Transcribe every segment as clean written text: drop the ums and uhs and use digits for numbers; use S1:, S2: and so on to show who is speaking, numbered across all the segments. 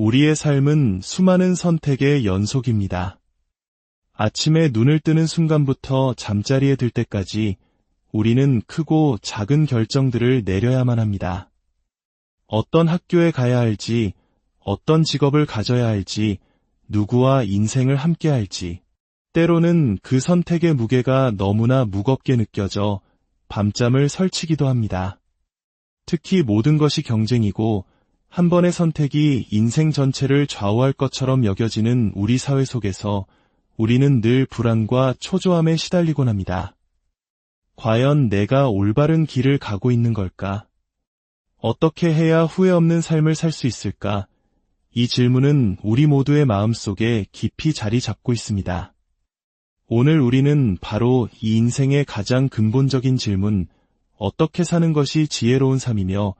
S1: 우리의 삶은 수많은 선택의 연속입니다. 아침에 눈을 뜨는 순간부터 잠자리에 들 때까지 우리는 크고 작은 결정들을 내려야만 합니다. 어떤 학교에 가야 할지, 어떤 직업을 가져야 할지, 누구와 인생을 함께 할지, 때로는 그 선택의 무게가 너무나 무겁게 느껴져 밤잠을 설치기도 합니다. 특히 모든 것이 경쟁이고 한 번의 선택이 인생 전체를 좌우할 것처럼 여겨지는 우리 사회 속에서 우리는 늘 불안과 초조함에 시달리곤 합니다. 과연 내가 올바른 길을 가고 있는 걸까? 어떻게 해야 후회 없는 삶을 살 수 있을까? 이 질문은 우리 모두의 마음속에 깊이 자리 잡고 있습니다. 오늘 우리는 바로 이 인생의 가장 근본적인 질문, 어떻게 사는 것이 지혜로운 삶이며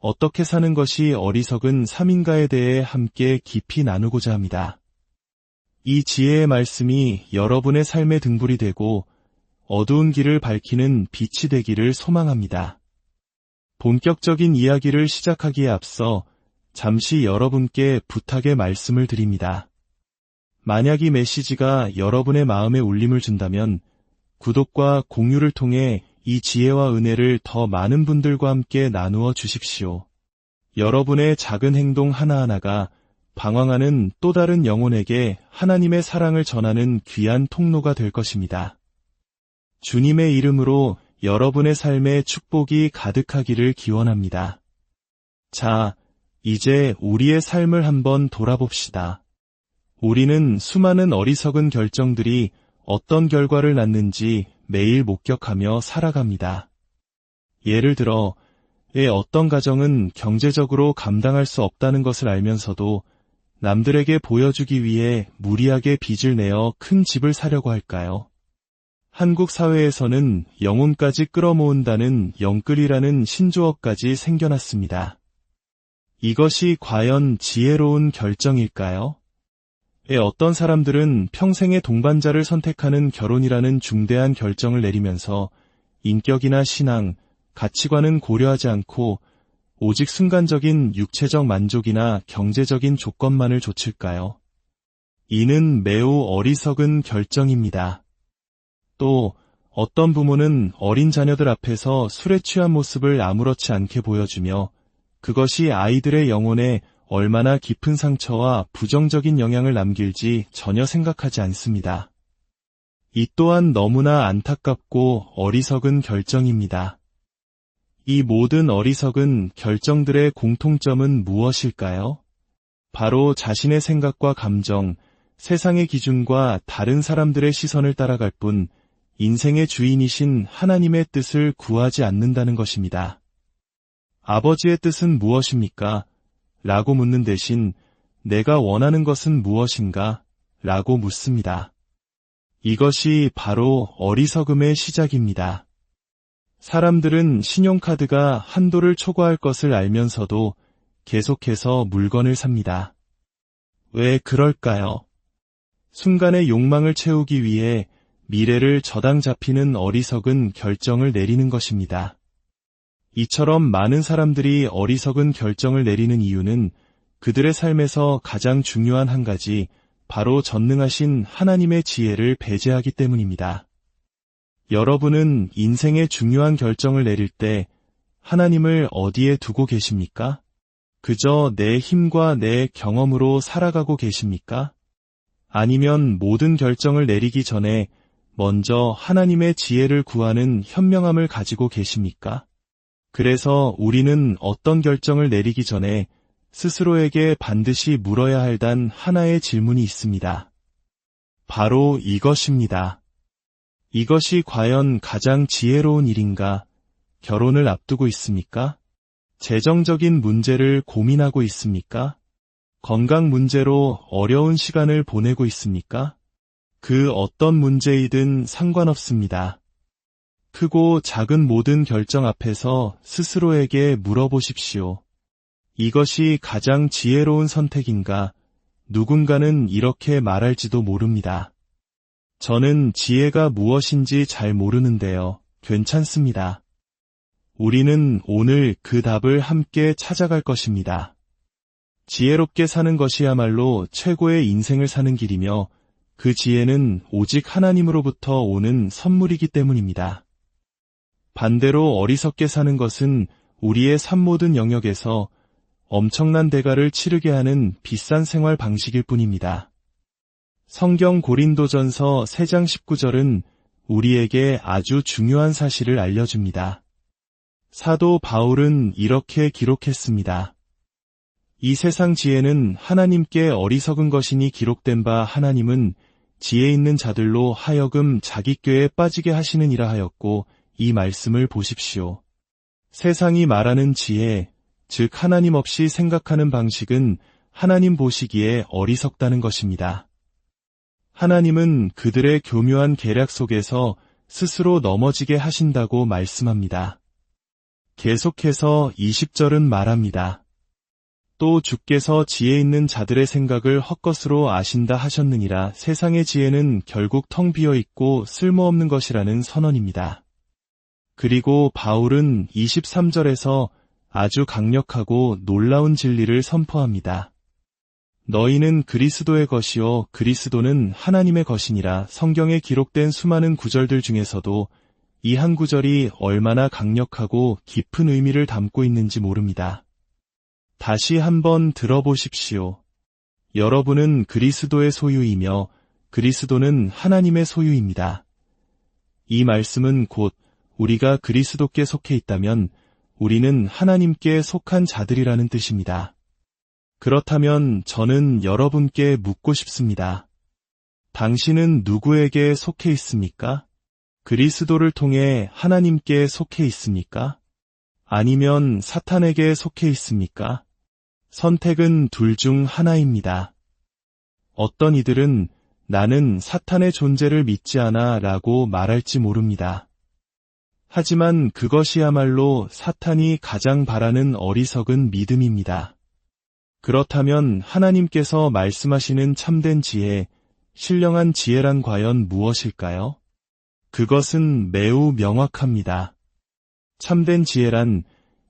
S1: 어떻게 사는 것이 어리석은 삶인가에 대해 함께 깊이 나누고자 합니다. 이 지혜의 말씀이 여러분의 삶의 등불이 되고 어두운 길을 밝히는 빛이 되기를 소망합니다. 본격적인 이야기를 시작하기에 앞서 잠시 여러분께 부탁의 말씀을 드립니다. 만약 이 메시지가 여러분의 마음에 울림을 준다면 구독과 공유를 통해 이 지혜와 은혜를 더 많은 분들과 함께 나누어 주십시오. 여러분의 작은 행동 하나하나가 방황하는 또 다른 영혼에게 하나님의 사랑을 전하는 귀한 통로가 될 것입니다. 주님의 이름으로 여러분의 삶에 축복이 가득하기를 기원합니다. 자, 이제 우리의 삶을 한번 돌아봅시다. 우리는 수많은 어리석은 결정들이 어떤 결과를 낳는지 매일 목격하며 살아갑니다. 예를 들어, 어떤 가정은 경제적으로 감당할 수 없다는 것을 알면서도 남들에게 보여주기 위해 무리하게 빚을 내어 큰 집을 사려고 할까요? 한국 사회에서는 영혼까지 끌어모은다는 영끌이라는 신조어까지 생겨났습니다. 이것이 과연 지혜로운 결정일까요? 어떤 사람들은 평생의 동반자를 선택하는 결혼이라는 중대한 결정을 내리면서 인격이나 신앙, 가치관은 고려하지 않고 오직 순간적인 육체적 만족이나 경제적인 조건만을 좇을까요? 이는 매우 어리석은 결정입니다. 또 어떤 부모는 어린 자녀들 앞에서 술에 취한 모습을 아무렇지 않게 보여주며 그것이 아이들의 영혼에 얼마나 깊은 상처와 부정적인 영향을 남길지 전혀 생각하지 않습니다. 이 또한 너무나 안타깝고 어리석은 결정입니다. 이 모든 어리석은 결정들의 공통점은 무엇일까요? 바로 자신의 생각과 감정, 세상의 기준과 다른 사람들의 시선을 따라갈 뿐 인생의 주인이신 하나님의 뜻을 구하지 않는다는 것입니다. 아버지의 뜻은 무엇입니까? 라고 묻는 대신 내가 원하는 것은 무엇인가? 라고 묻습니다. 이것이 바로 어리석음의 시작입니다. 사람들은 신용카드가 한도를 초과할 것을 알면서도 계속해서 물건을 삽니다. 왜 그럴까요? 순간의 욕망을 채우기 위해 미래를 저당 잡히는 어리석은 결정을 내리는 것입니다. 이처럼 많은 사람들이 어리석은 결정을 내리는 이유는 그들의 삶에서 가장 중요한 한 가지, 바로 전능하신 하나님의 지혜를 배제하기 때문입니다. 여러분은 인생의 중요한 결정을 내릴 때 하나님을 어디에 두고 계십니까? 그저 내 힘과 내 경험으로 살아가고 계십니까? 아니면 모든 결정을 내리기 전에 먼저 하나님의 지혜를 구하는 현명함을 가지고 계십니까? 그래서 우리는 어떤 결정을 내리기 전에 스스로에게 반드시 물어야 할 단 하나의 질문이 있습니다. 바로 이것입니다. 이것이 과연 가장 지혜로운 일인가? 결혼을 앞두고 있습니까? 재정적인 문제를 고민하고 있습니까? 건강 문제로 어려운 시간을 보내고 있습니까? 그 어떤 문제이든 상관없습니다. 크고 작은 모든 결정 앞에서 스스로에게 물어보십시오. 이것이 가장 지혜로운 선택인가? 누군가는 이렇게 말할지도 모릅니다. 저는 지혜가 무엇인지 잘 모르는데요. 괜찮습니다. 우리는 오늘 그 답을 함께 찾아갈 것입니다. 지혜롭게 사는 것이야말로 최고의 인생을 사는 길이며 그 지혜는 오직 하나님으로부터 오는 선물이기 때문입니다. 반대로 어리석게 사는 것은 우리의 삶 모든 영역에서 엄청난 대가를 치르게 하는 비싼 생활 방식일 뿐입니다. 성경 고린도전서 3장 19절은 우리에게 아주 중요한 사실을 알려줍니다. 사도 바울은 이렇게 기록했습니다. 이 세상 지혜는 하나님께 어리석은 것이니 기록된 바 하나님은 지혜 있는 자들로 하여금 자기 꾀에 빠지게 하시느니라 하였고 이 말씀을 보십시오. 세상이 말하는 지혜, 즉 하나님 없이 생각하는 방식은 하나님 보시기에 어리석다는 것입니다. 하나님은 그들의 교묘한 계략 속에서 스스로 넘어지게 하신다고 말씀합니다. 계속해서 20절은 말합니다. 또 주께서 지혜 있는 자들의 생각을 헛것으로 아신다 하셨느니라. 세상의 지혜는 결국 텅 비어 있고 쓸모없는 것이라는 선언입니다. 그리고 바울은 23절에서 아주 강력하고 놀라운 진리를 선포합니다. 너희는 그리스도의 것이요 그리스도는 하나님의 것이니라. 성경에 기록된 수많은 구절들 중에서도 이 한 구절이 얼마나 강력하고 깊은 의미를 담고 있는지 모릅니다. 다시 한번 들어보십시오. 여러분은 그리스도의 소유이며 그리스도는 하나님의 소유입니다. 이 말씀은 곧 우리가 그리스도께 속해 있다면 우리는 하나님께 속한 자들이라는 뜻입니다. 그렇다면 저는 여러분께 묻고 싶습니다. 당신은 누구에게 속해 있습니까? 그리스도를 통해 하나님께 속해 있습니까? 아니면 사탄에게 속해 있습니까? 선택은 둘 중 하나입니다. 어떤 이들은 나는 사탄의 존재를 믿지 않아 라고 말할지 모릅니다. 하지만 그것이야말로 사탄이 가장 바라는 어리석은 믿음입니다. 그렇다면 하나님께서 말씀하시는 참된 지혜, 신령한 지혜란 과연 무엇일까요? 그것은 매우 명확합니다. 참된 지혜란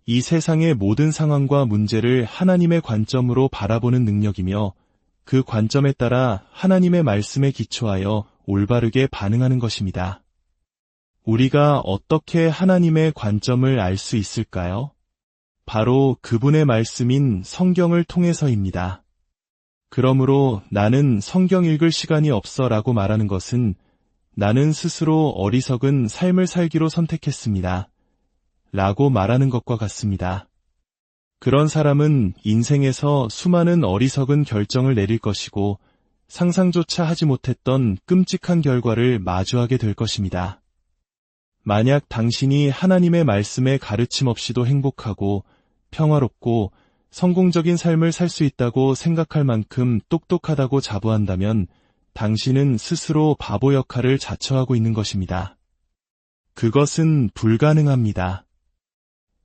S1: 이 세상의 모든 상황과 문제를 하나님의 관점으로 바라보는 능력이며 그 관점에 따라 하나님의 말씀에 기초하여 올바르게 반응하는 것입니다. 우리가 어떻게 하나님의 관점을 알 수 있을까요? 바로 그분의 말씀인 성경을 통해서입니다. 그러므로 나는 성경 읽을 시간이 없어 라고 말하는 것은 나는 스스로 어리석은 삶을 살기로 선택했습니다. 라고 말하는 것과 같습니다. 그런 사람은 인생에서 수많은 어리석은 결정을 내릴 것이고 상상조차 하지 못했던 끔찍한 결과를 마주하게 될 것입니다. 만약 당신이 하나님의 말씀에 가르침 없이도 행복하고 평화롭고 성공적인 삶을 살 수 있다고 생각할 만큼 똑똑하다고 자부한다면 당신은 스스로 바보 역할을 자처하고 있는 것입니다. 그것은 불가능합니다.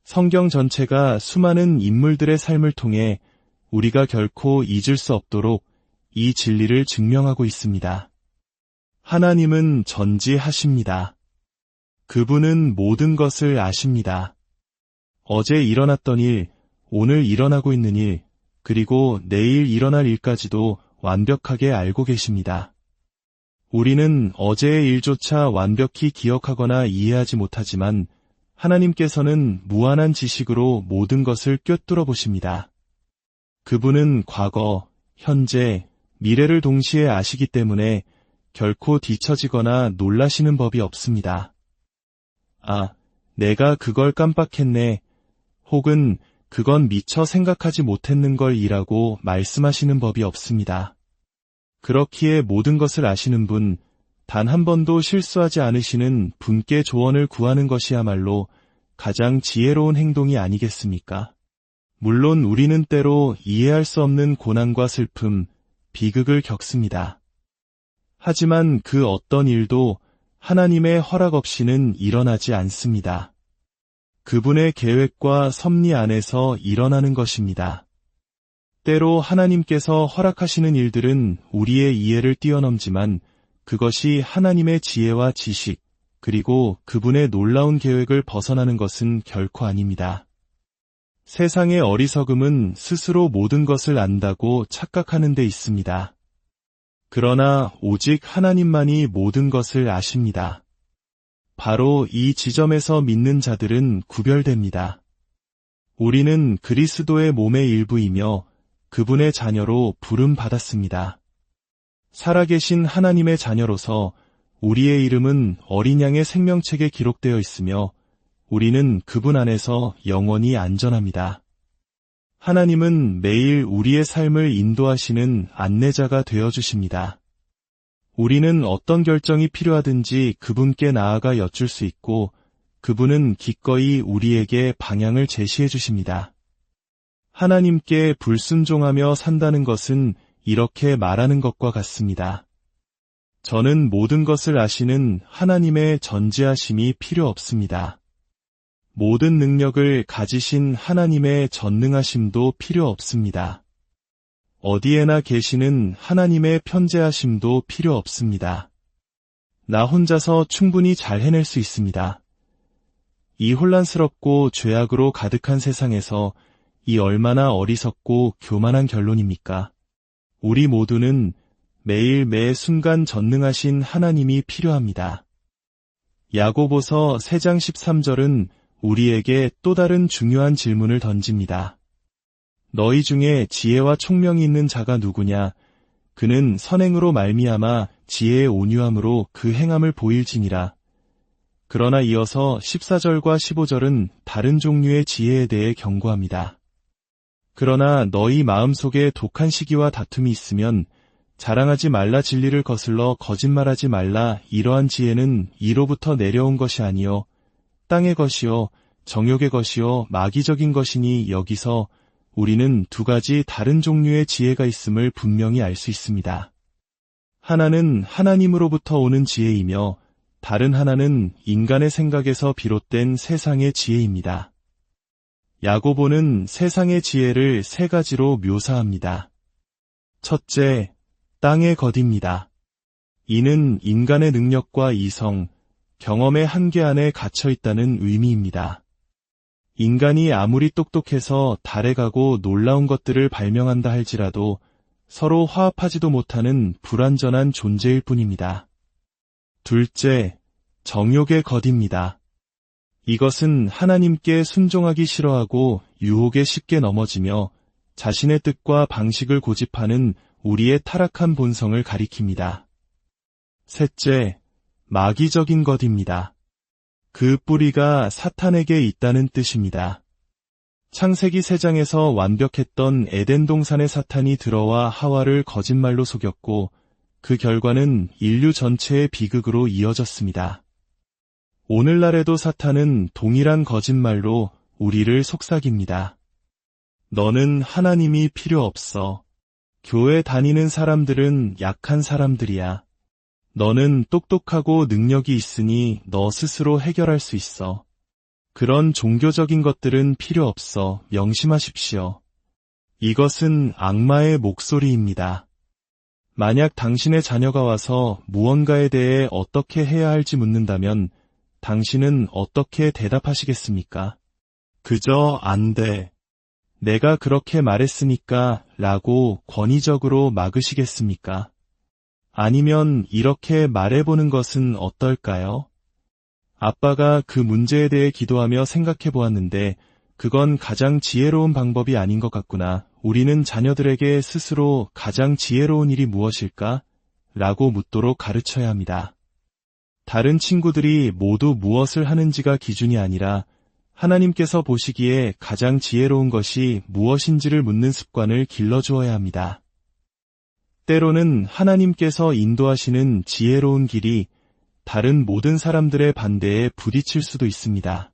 S1: 성경 전체가 수많은 인물들의 삶을 통해 우리가 결코 잊을 수 없도록 이 진리를 증명하고 있습니다. 하나님은 전지하십니다. 그분은 모든 것을 아십니다. 어제 일어났던 일, 오늘 일어나고 있는 일, 그리고 내일 일어날 일까지도 완벽하게 알고 계십니다. 우리는 어제의 일조차 완벽히 기억하거나 이해하지 못하지만 하나님께서는 무한한 지식으로 모든 것을 꿰뚫어 보십니다. 그분은 과거, 현재, 미래를 동시에 아시기 때문에 결코 뒤처지거나 놀라시는 법이 없습니다. 아, 내가 그걸 깜빡했네. 혹은 그건 미처 생각하지 못했는걸 이라고 말씀하시는 법이 없습니다. 그렇기에 모든 것을 아시는 분, 단 한 번도 실수하지 않으시는 분께 조언을 구하는 것이야말로 가장 지혜로운 행동이 아니겠습니까? 물론 우리는 때로 이해할 수 없는 고난과 슬픔, 비극을 겪습니다. 하지만 그 어떤 일도 하나님의 허락 없이는 일어나지 않습니다. 그분의 계획과 섭리 안에서 일어나는 것입니다. 때로 하나님께서 허락하시는 일들은 우리의 이해를 뛰어넘지만 그것이 하나님의 지혜와 지식, 그리고 그분의 놀라운 계획을 벗어나는 것은 결코 아닙니다. 세상의 어리석음은 스스로 모든 것을 안다고 착각하는 데 있습니다. 그러나 오직 하나님만이 모든 것을 아십니다. 바로 이 지점에서 믿는 자들은 구별됩니다. 우리는 그리스도의 몸의 일부이며 그분의 자녀로 부름받았습니다. 살아계신 하나님의 자녀로서 우리의 이름은 어린 양의 생명책에 기록되어 있으며 우리는 그분 안에서 영원히 안전합니다. 하나님은 매일 우리의 삶을 인도하시는 안내자가 되어주십니다. 우리는 어떤 결정이 필요하든지 그분께 나아가 여쭐 수 있고 그분은 기꺼이 우리에게 방향을 제시해 주십니다. 하나님께 불순종하며 산다는 것은 이렇게 말하는 것과 같습니다. 저는 모든 것을 아시는 하나님의 전지하심이 필요 없습니다. 모든 능력을 가지신 하나님의 전능하심도 필요 없습니다. 어디에나 계시는 하나님의 편재하심도 필요 없습니다. 나 혼자서 충분히 잘 해낼 수 있습니다. 이 혼란스럽고 죄악으로 가득한 세상에서 이 얼마나 어리석고 교만한 결론입니까? 우리 모두는 매일 매 순간 전능하신 하나님이 필요합니다. 야고보서 3장 13절은 우리에게 또 다른 중요한 질문을 던집니다. 너희 중에 지혜와 총명이 있는 자가 누구냐? 그는 선행으로 말미암아 지혜의 온유함으로 그 행함을 보일지니라. 그러나 이어서 14절과 15절은 다른 종류의 지혜에 대해 경고합니다. 그러나 너희 마음속에 독한 시기와 다툼이 있으면 자랑하지 말라 진리를 거슬러 거짓말하지 말라 이러한 지혜는 이로부터 내려온 것이 아니요 땅의 것이요 정욕의 것이요 마귀적인 것이니 여기서 우리는 두 가지 다른 종류의 지혜가 있음을 분명히 알 수 있습니다. 하나는 하나님으로부터 오는 지혜이며 다른 하나는 인간의 생각에서 비롯된 세상의 지혜입니다. 야고보는 세상의 지혜를 3가지로 묘사합니다. 첫째, 땅의 것입니다. 이는 인간의 능력과 이성, 경험의 한계 안에 갇혀 있다는 의미입니다. 인간이 아무리 똑똑해서 달에 가고 놀라운 것들을 발명한다 할지라도 서로 화합하지도 못하는 불완전한 존재일 뿐입니다. 둘째, 정욕의 것입니다. 이것은 하나님께 순종하기 싫어하고 유혹에 쉽게 넘어지며 자신의 뜻과 방식을 고집하는 우리의 타락한 본성을 가리킵니다. 셋째, 마귀적인 것입니다. 그 뿌리가 사탄에게 있다는 뜻입니다. 창세기 3장에서 완벽했던 에덴 동산의 사탄이 들어와 하와를 거짓말로 속였고 그 결과는 인류 전체의 비극으로 이어졌습니다. 오늘날에도 사탄은 동일한 거짓말로 우리를 속삭입니다. 너는 하나님이 필요 없어. 교회 다니는 사람들은 약한 사람들이야. 너는 똑똑하고 능력이 있으니 너 스스로 해결할 수 있어. 그런 종교적인 것들은 필요 없어. 명심하십시오. 이것은 악마의 목소리입니다. 만약 당신의 자녀가 와서 무언가에 대해 어떻게 해야 할지 묻는다면 당신은 어떻게 대답하시겠습니까? 그저 안 돼. 내가 그렇게 말했으니까 라고 권위적으로 막으시겠습니까? 아니면 이렇게 말해보는 것은 어떨까요? 아빠가 그 문제에 대해 기도하며 생각해 보았는데 그건 가장 지혜로운 방법이 아닌 것 같구나. 우리는 자녀들에게 스스로 가장 지혜로운 일이 무엇일까? 라고 묻도록 가르쳐야 합니다. 다른 친구들이 모두 무엇을 하는지가 기준이 아니라 하나님께서 보시기에 가장 지혜로운 것이 무엇인지를 묻는 습관을 길러주어야 합니다. 때로는 하나님께서 인도하시는 지혜로운 길이 다른 모든 사람들의 반대에 부딪힐 수도 있습니다.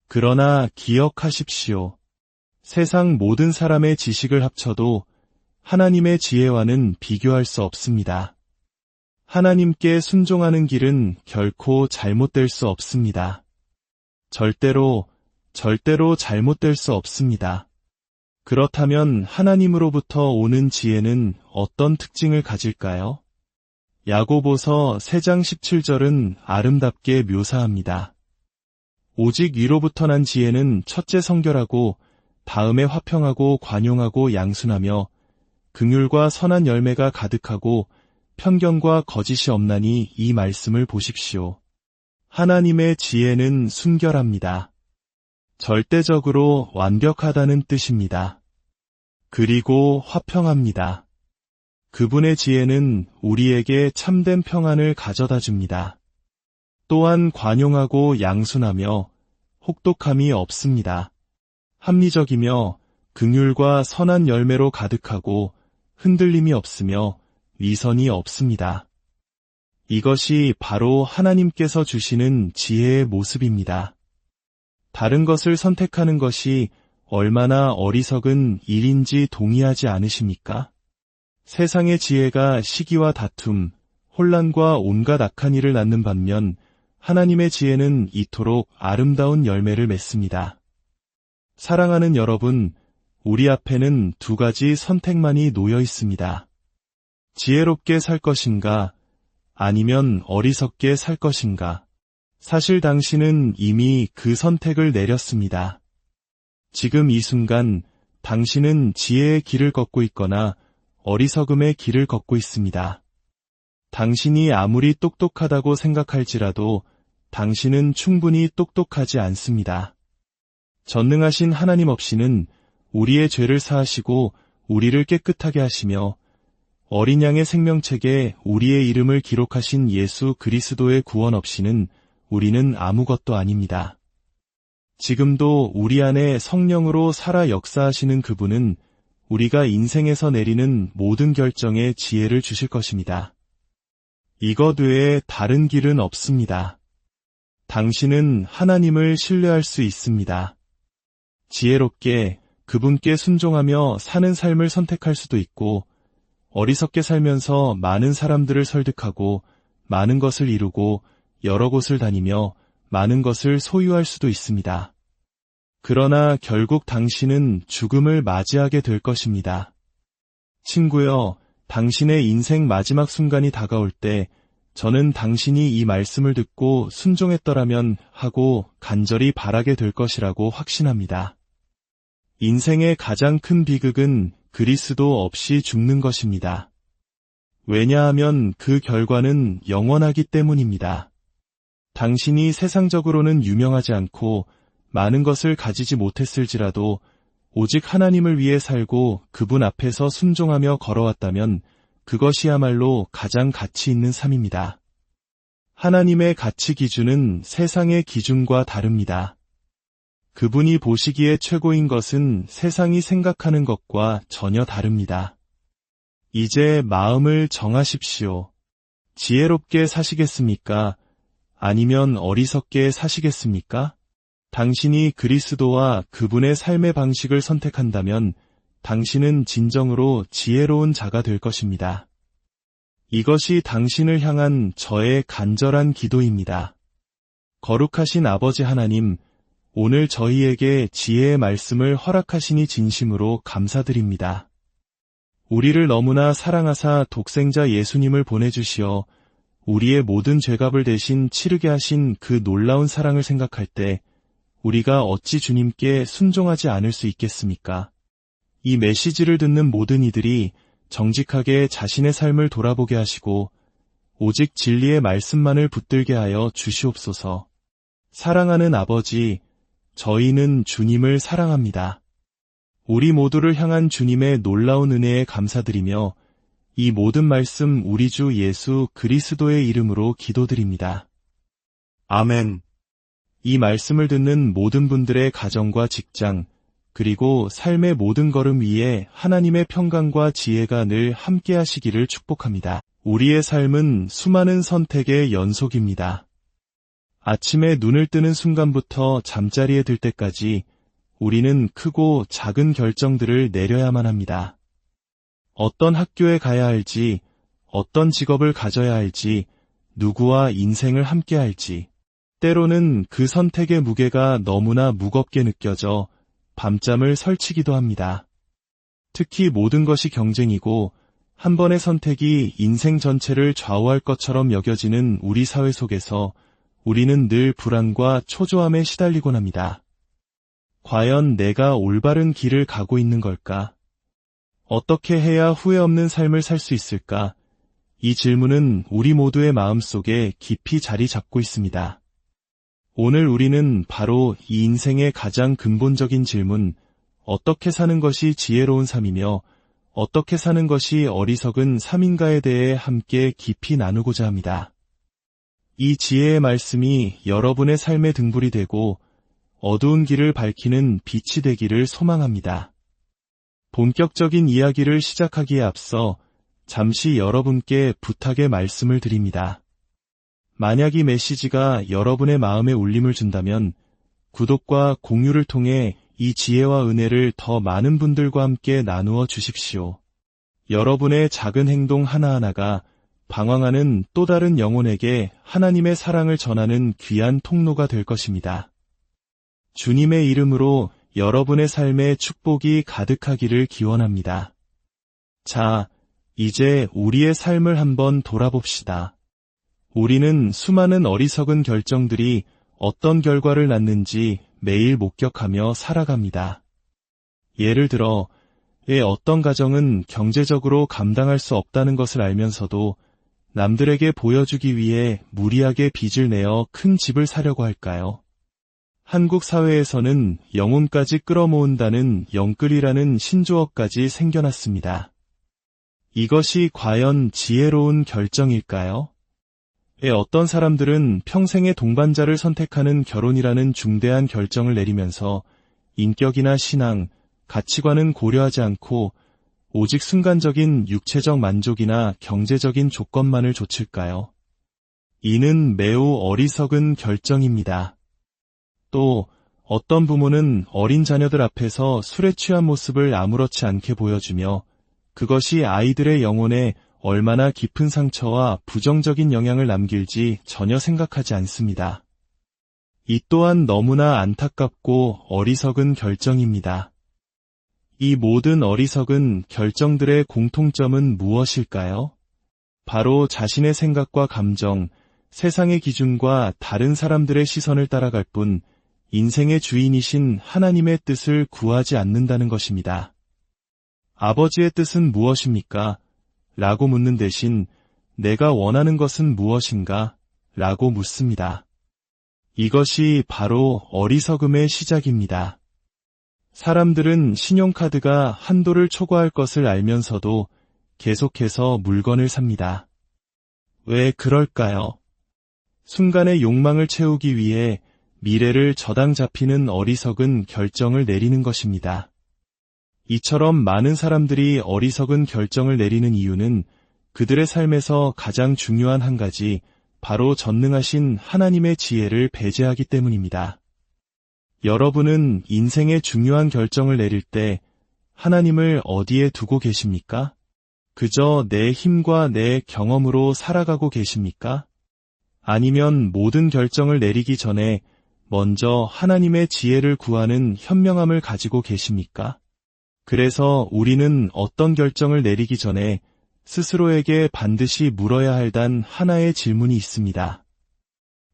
S1: 그러나 기억하십시오. 세상 모든 사람의 지식을 합쳐도 하나님의 지혜와는 비교할 수 없습니다. 하나님께 순종하는 길은 결코 잘못될 수 없습니다. 절대로 잘못될 수 없습니다. 그렇다면 하나님으로부터 오는 지혜는 어떤 특징을 가질까요? 야고보서 3장 17절은 아름답게 묘사합니다. 오직 위로부터 난 지혜는 첫째 성결하고 다음에 화평하고 관용하고 양순하며 긍휼과 선한 열매가 가득하고 편견과 거짓이 없나니 이 말씀을 보십시오. 하나님의 지혜는 순결합니다. 절대적으로 완벽하다는 뜻입니다. 그리고 화평합니다. 그분의 지혜는 우리에게 참된 평안을 가져다 줍니다. 또한 관용하고 양순하며 혹독함이 없습니다. 합리적이며 긍휼과 선한 열매로 가득하고 흔들림이 없으며 위선이 없습니다. 이것이 바로 하나님께서 주시는 지혜의 모습입니다. 다른 것을 선택하는 것이 얼마나 어리석은 일인지 동의하지 않으십니까? 세상의 지혜가 시기와 다툼, 혼란과 온갖 악한 일을 낳는 반면 하나님의 지혜는 이토록 아름다운 열매를 맺습니다. 사랑하는 여러분, 우리 앞에는 두 가지 선택만이 놓여 있습니다. 지혜롭게 살 것인가, 아니면 어리석게 살 것인가. 사실 당신은 이미 그 선택을 내렸습니다. 지금 이 순간 당신은 지혜의 길을 걷고 있거나 어리석음의 길을 걷고 있습니다. 당신이 아무리 똑똑하다고 생각할지라도 당신은 충분히 똑똑하지 않습니다. 전능하신 하나님 없이는 우리의 죄를 사하시고 우리를 깨끗하게 하시며 어린 양의 생명책에 우리의 이름을 기록하신 예수 그리스도의 구원 없이는 우리는 아무것도 아닙니다. 지금도 우리 안에 성령으로 살아 역사하시는 그분은 우리가 인생에서 내리는 모든 결정에 지혜를 주실 것입니다. 이것 외에 다른 길은 없습니다. 당신은 하나님을 신뢰할 수 있습니다. 지혜롭게 그분께 순종하며 사는 삶을 선택할 수도 있고 어리석게 살면서 많은 사람들을 설득하고 많은 것을 이루고 여러 곳을 다니며 많은 것을 소유할 수도 있습니다. 그러나 결국 당신은 죽음을 맞이하게 될 것입니다. 친구여, 당신의 인생 마지막 순간이 다가올 때 저는 당신이 이 말씀을 듣고 순종했더라면 하고 간절히 바라게 될 것이라고 확신합니다. 인생의 가장 큰 비극은 그리스도 없이 죽는 것입니다. 왜냐하면 그 결과는 영원하기 때문입니다. 당신이 세상적으로는 유명하지 않고 많은 것을 가지지 못했을지라도 오직 하나님을 위해 살고 그분 앞에서 순종하며 걸어왔다면 그것이야말로 가장 가치 있는 삶입니다. 하나님의 가치 기준은 세상의 기준과 다릅니다. 그분이 보시기에 최고인 것은 세상이 생각하는 것과 전혀 다릅니다. 이제 마음을 정하십시오. 지혜롭게 사시겠습니까? 아니면 어리석게 사시겠습니까? 당신이 그리스도와 그분의 삶의 방식을 선택한다면 당신은 진정으로 지혜로운 자가 될 것입니다. 이것이 당신을 향한 저의 간절한 기도입니다. 거룩하신 아버지 하나님, 오늘 저희에게 지혜의 말씀을 허락하시니 진심으로 감사드립니다. 우리를 너무나 사랑하사 독생자 예수님을 보내주시어 우리의 모든 죄값을 대신 치르게 하신 그 놀라운 사랑을 생각할 때 우리가 어찌 주님께 순종하지 않을 수 있겠습니까? 이 메시지를 듣는 모든 이들이 정직하게 자신의 삶을 돌아보게 하시고 오직 진리의 말씀만을 붙들게 하여 주시옵소서. 사랑하는 아버지, 저희는 주님을 사랑합니다. 우리 모두를 향한 주님의 놀라운 은혜에 감사드리며 이 모든 말씀 우리 주 예수 그리스도의 이름으로 기도드립니다. 아멘. 이 말씀을 듣는 모든 분들의 가정과 직장, 그리고 삶의 모든 걸음 위에 하나님의 평강과 지혜가 늘 함께 하시기를 축복합니다. 우리의 삶은 수많은 선택의 연속입니다. 아침에 눈을 뜨는 순간부터 잠자리에 들 때까지 우리는 크고 작은 결정들을 내려야만 합니다. 어떤 학교에 가야 할지, 어떤 직업을 가져야 할지, 누구와 인생을 함께 할지, 때로는 그 선택의 무게가 너무나 무겁게 느껴져 밤잠을 설치기도 합니다. 특히 모든 것이 경쟁이고 한 번의 선택이 인생 전체를 좌우할 것처럼 여겨지는 우리 사회 속에서 우리는 늘 불안과 초조함에 시달리곤 합니다. 과연 내가 올바른 길을 가고 있는 걸까? 어떻게 해야 후회 없는 삶을 살 수 있을까? 이 질문은 우리 모두의 마음속에 깊이 자리 잡고 있습니다. 오늘 우리는 바로 이 인생의 가장 근본적인 질문, 어떻게 사는 것이 지혜로운 삶이며 어떻게 사는 것이 어리석은 삶인가에 대해 함께 깊이 나누고자 합니다. 이 지혜의 말씀이 여러분의 삶의 등불이 되고 어두운 길을 밝히는 빛이 되기를 소망합니다. 본격적인 이야기를 시작하기에 앞서 잠시 여러분께 부탁의 말씀을 드립니다. 만약 이 메시지가 여러분의 마음에 울림을 준다면 구독과 공유를 통해 이 지혜와 은혜를 더 많은 분들과 함께 나누어 주십시오. 여러분의 작은 행동 하나하나가 방황하는 또 다른 영혼에게 하나님의 사랑을 전하는 귀한 통로가 될 것입니다. 주님의 이름으로 여러분의 삶에 축복이 가득하기를 기원합니다. 자, 이제 우리의 삶을 한번 돌아봅시다. 우리는 수많은 어리석은 결정들이 어떤 결과를 낳는지 매일 목격하며 살아갑니다. 예를 들어, 어떤 가정은 경제적으로 감당할 수 없다는 것을 알면서도 남들에게 보여주기 위해 무리하게 빚을 내어 큰 집을 사려고 할까요? 한국 사회에서는 영혼까지 끌어모은다는 영끌이라는 신조어까지 생겨났습니다. 이것이 과연 지혜로운 결정일까요? 어떤 사람들은 평생의 동반자를 선택하는 결혼이라는 중대한 결정을 내리면서 인격이나 신앙, 가치관은 고려하지 않고 오직 순간적인 육체적 만족이나 경제적인 조건만을 좇을까요? 이는 매우 어리석은 결정입니다. 또 어떤 부모는 어린 자녀들 앞에서 술에 취한 모습을 아무렇지 않게 보여주며 그것이 아이들의 영혼에 얼마나 깊은 상처와 부정적인 영향을 남길지 전혀 생각하지 않습니다. 이 또한 너무나 안타깝고 어리석은 결정입니다. 이 모든 어리석은 결정들의 공통점은 무엇일까요? 바로 자신의 생각과 감정, 세상의 기준과 다른 사람들의 시선을 따라갈 뿐 인생의 주인이신 하나님의 뜻을 구하지 않는다는 것입니다. 아버지의 뜻은 무엇입니까? 라고 묻는 대신 내가 원하는 것은 무엇인가? 라고 묻습니다. 이것이 바로 어리석음의 시작입니다. 사람들은 신용카드가 한도를 초과할 것을 알면서도 계속해서 물건을 삽니다. 왜 그럴까요? 순간의 욕망을 채우기 위해 미래를 저당 잡히는 어리석은 결정을 내리는 것입니다. 이처럼 많은 사람들이 어리석은 결정을 내리는 이유는 그들의 삶에서 가장 중요한 한 가지, 바로 전능하신 하나님의 지혜를 배제하기 때문입니다. 여러분은 인생의 중요한 결정을 내릴 때 하나님을 어디에 두고 계십니까? 그저 내 힘과 내 경험으로 살아가고 계십니까? 아니면 모든 결정을 내리기 전에 먼저 하나님의 지혜를 구하는 현명함을 가지고 계십니까? 그래서 우리는 어떤 결정을 내리기 전에 스스로에게 반드시 물어야 할 단 하나의 질문이 있습니다.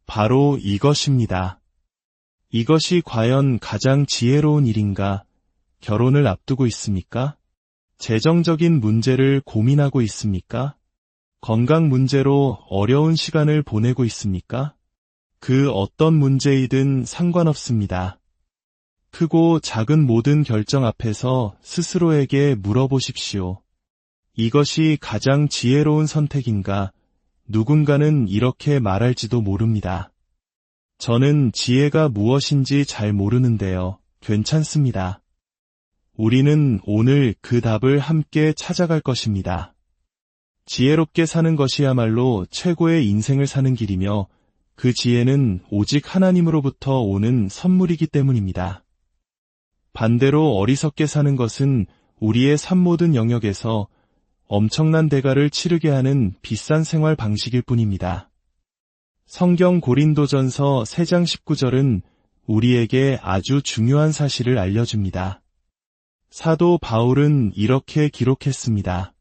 S1: 바로 이것입니다. 이것이 과연 가장 지혜로운 일인가? 결혼을 앞두고 있습니까? 재정적인 문제를 고민하고 있습니까? 건강 문제로 어려운 시간을 보내고 있습니까? 그 어떤 문제이든 상관없습니다. 크고 작은 모든 결정 앞에서 스스로에게 물어보십시오. 이것이 가장 지혜로운 선택인가? 누군가는 이렇게 말할지도 모릅니다. 저는 지혜가 무엇인지 잘 모르는데요. 괜찮습니다. 우리는 오늘 그 답을 함께 찾아갈 것입니다. 지혜롭게 사는 것이야말로 최고의 인생을 사는 길이며 그 지혜는 오직 하나님으로부터 오는 선물이기 때문입니다. 반대로 어리석게 사는 것은 우리의 삶 모든 영역에서 엄청난 대가를 치르게 하는 비싼 생활 방식일 뿐입니다. 성경 고린도전서 3장 19절은 우리에게 아주 중요한 사실을 알려줍니다. 사도 바울은 이렇게 기록했습니다.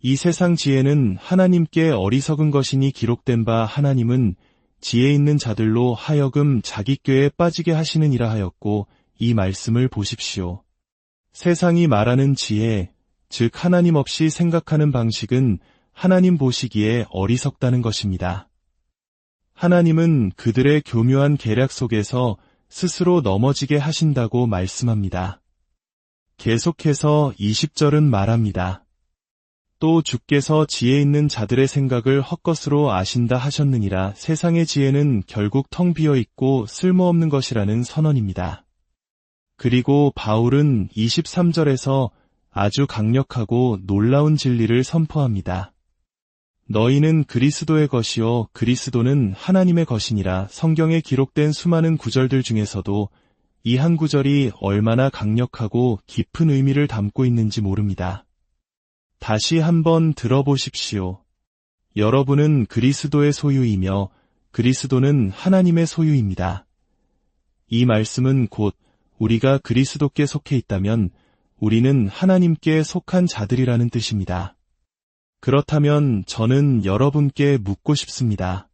S1: 이 세상 지혜는 하나님께 어리석은 것이니 기록된 바 하나님은 지혜 있는 자들로 하여금 자기 꾀에 빠지게 하시느니라 하였고 이 말씀을 보십시오. 세상이 말하는 지혜, 즉 하나님 없이 생각하는 방식은 하나님 보시기에 어리석다는 것입니다. 하나님은 그들의 교묘한 계략 속에서 스스로 넘어지게 하신다고 말씀합니다. 계속해서 20절은 말합니다. 또 주께서 지혜 있는 자들의 생각을 헛것으로 아신다 하셨느니라. 세상의 지혜는 결국 텅 비어 있고 쓸모없는 것이라는 선언입니다. 그리고 바울은 23절에서 아주 강력하고 놀라운 진리를 선포합니다. 너희는 그리스도의 것이요 그리스도는 하나님의 것이니라. 성경에 기록된 수많은 구절들 중에서도 이 한 구절이 얼마나 강력하고 깊은 의미를 담고 있는지 모릅니다. 다시 한번 들어보십시오. 여러분은 그리스도의 소유이며 그리스도는 하나님의 소유입니다. 이 말씀은 곧 우리가 그리스도께 속해 있다면 우리는 하나님께 속한 자들이라는 뜻입니다. 그렇다면 저는 여러분께 묻고 싶습니다.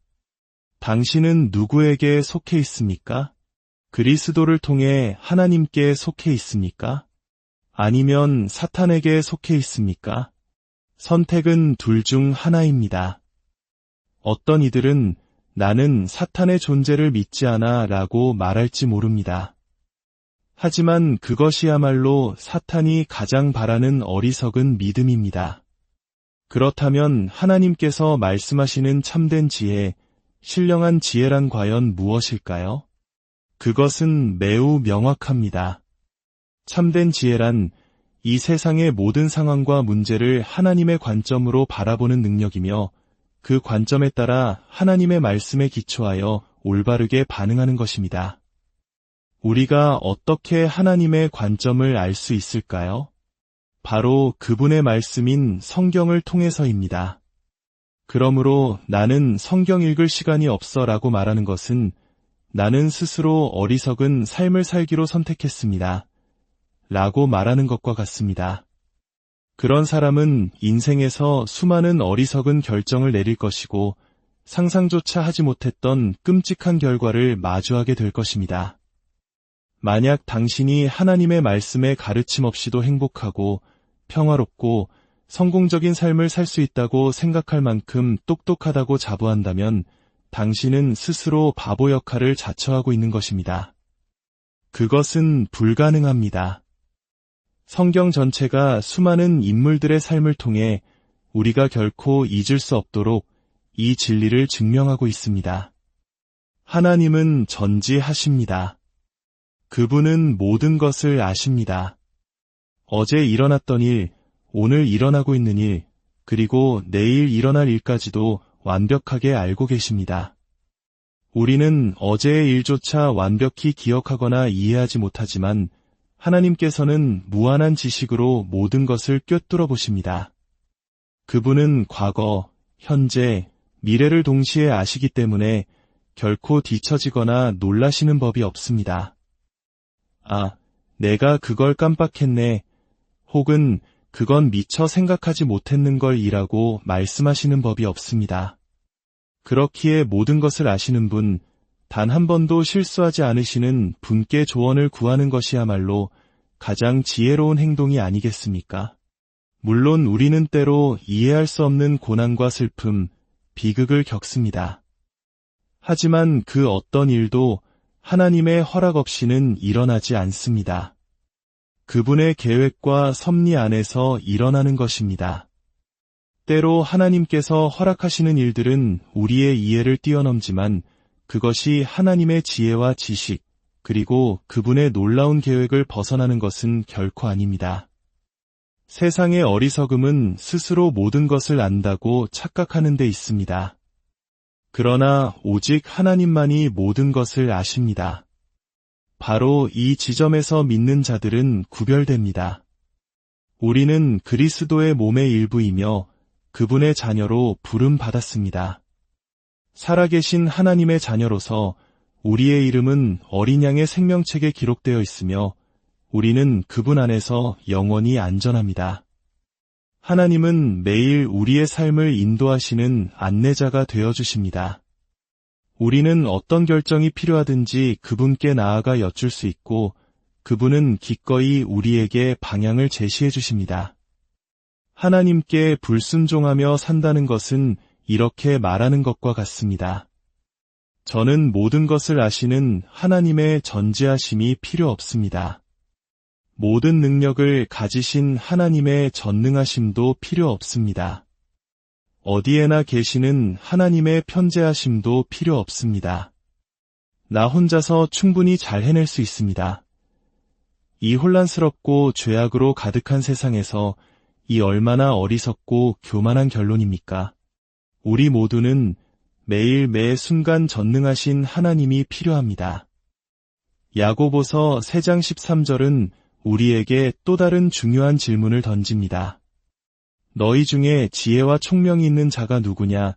S1: 당신은 누구에게 속해 있습니까? 그리스도를 통해 하나님께 속해 있습니까? 아니면 사탄에게 속해 있습니까? 선택은 둘 중 하나입니다. 어떤 이들은 나는 사탄의 존재를 믿지 않아 라고 말할지 모릅니다. 하지만 그것이야말로 사탄이 가장 바라는 어리석은 믿음입니다. 그렇다면 하나님께서 말씀하시는 참된 지혜, 신령한 지혜란 과연 무엇일까요? 그것은 매우 명확합니다. 참된 지혜란 이 세상의 모든 상황과 문제를 하나님의 관점으로 바라보는 능력이며 그 관점에 따라 하나님의 말씀에 기초하여 올바르게 반응하는 것입니다. 우리가 어떻게 하나님의 관점을 알 수 있을까요? 바로 그분의 말씀인 성경을 통해서입니다. 그러므로 나는 성경 읽을 시간이 없어 라고 말하는 것은 나는 스스로 어리석은 삶을 살기로 선택했습니다. 라고 말하는 것과 같습니다. 그런 사람은 인생에서 수많은 어리석은 결정을 내릴 것이고 상상조차 하지 못했던 끔찍한 결과를 마주하게 될 것입니다. 만약 당신이 하나님의 말씀에 가르침 없이도 행복하고 평화롭고 성공적인 삶을 살 수 있다고 생각할 만큼 똑똑하다고 자부한다면 당신은 스스로 바보 역할을 자처하고 있는 것입니다. 그것은 불가능합니다. 성경 전체가 수많은 인물들의 삶을 통해 우리가 결코 잊을 수 없도록 이 진리를 증명하고 있습니다. 하나님은 전지하십니다. 그분은 모든 것을 아십니다. 어제 일어났던 일, 오늘 일어나고 있는 일, 그리고 내일 일어날 일까지도 완벽하게 알고 계십니다. 우리는 어제의 일조차 완벽히 기억하거나 이해하지 못하지만 하나님께서는 무한한 지식으로 모든 것을 꿰뚫어 보십니다. 그분은 과거, 현재, 미래를 동시에 아시기 때문에 결코 뒤처지거나 놀라시는 법이 없습니다. 아, 내가 그걸 깜빡했네. 혹은 그건 미처 생각하지 못했는걸 이라고 말씀하시는 법이 없습니다. 그렇기에 모든 것을 아시는 분, 단 한 번도 실수하지 않으시는 분께 조언을 구하는 것이야말로 가장 지혜로운 행동이 아니겠습니까? 물론 우리는 때로 이해할 수 없는 고난과 슬픔, 비극을 겪습니다. 하지만 그 어떤 일도 하나님의 허락 없이는 일어나지 않습니다. 그분의 계획과 섭리 안에서 일어나는 것입니다. 때로 하나님께서 허락하시는 일들은 우리의 이해를 뛰어넘지만 그것이 하나님의 지혜와 지식, 그리고 그분의 놀라운 계획을 벗어나는 것은 결코 아닙니다. 세상의 어리석음은 스스로 모든 것을 안다고 착각하는 데 있습니다. 그러나 오직 하나님만이 모든 것을 아십니다. 바로 이 지점에서 믿는 자들은 구별됩니다. 우리는 그리스도의 몸의 일부이며 그분의 자녀로 부름받았습니다. 살아계신 하나님의 자녀로서 우리의 이름은 어린 양의 생명책에 기록되어 있으며 우리는 그분 안에서 영원히 안전합니다. 하나님은 매일 우리의 삶을 인도하시는 안내자가 되어주십니다. 우리는 어떤 결정이 필요하든지 그분께 나아가 여쭐 수 있고 그분은 기꺼이 우리에게 방향을 제시해 주십니다. 하나님께 불순종하며 산다는 것은 이렇게 말하는 것과 같습니다. 저는 모든 것을 아시는 하나님의 전지하심이 필요 없습니다. 모든 능력을 가지신 하나님의 전능하심도 필요 없습니다. 어디에나 계시는 하나님의 편재하심도 필요 없습니다. 나 혼자서 충분히 잘 해낼 수 있습니다. 이 혼란스럽고 죄악으로 가득한 세상에서 이 얼마나 어리석고 교만한 결론입니까? 우리 모두는 매일 매 순간 전능하신 하나님이 필요합니다. 야고보서 3장 13절은 우리에게 또 다른 중요한 질문을 던집니다. 너희 중에 지혜와 총명이 있는 자가 누구냐?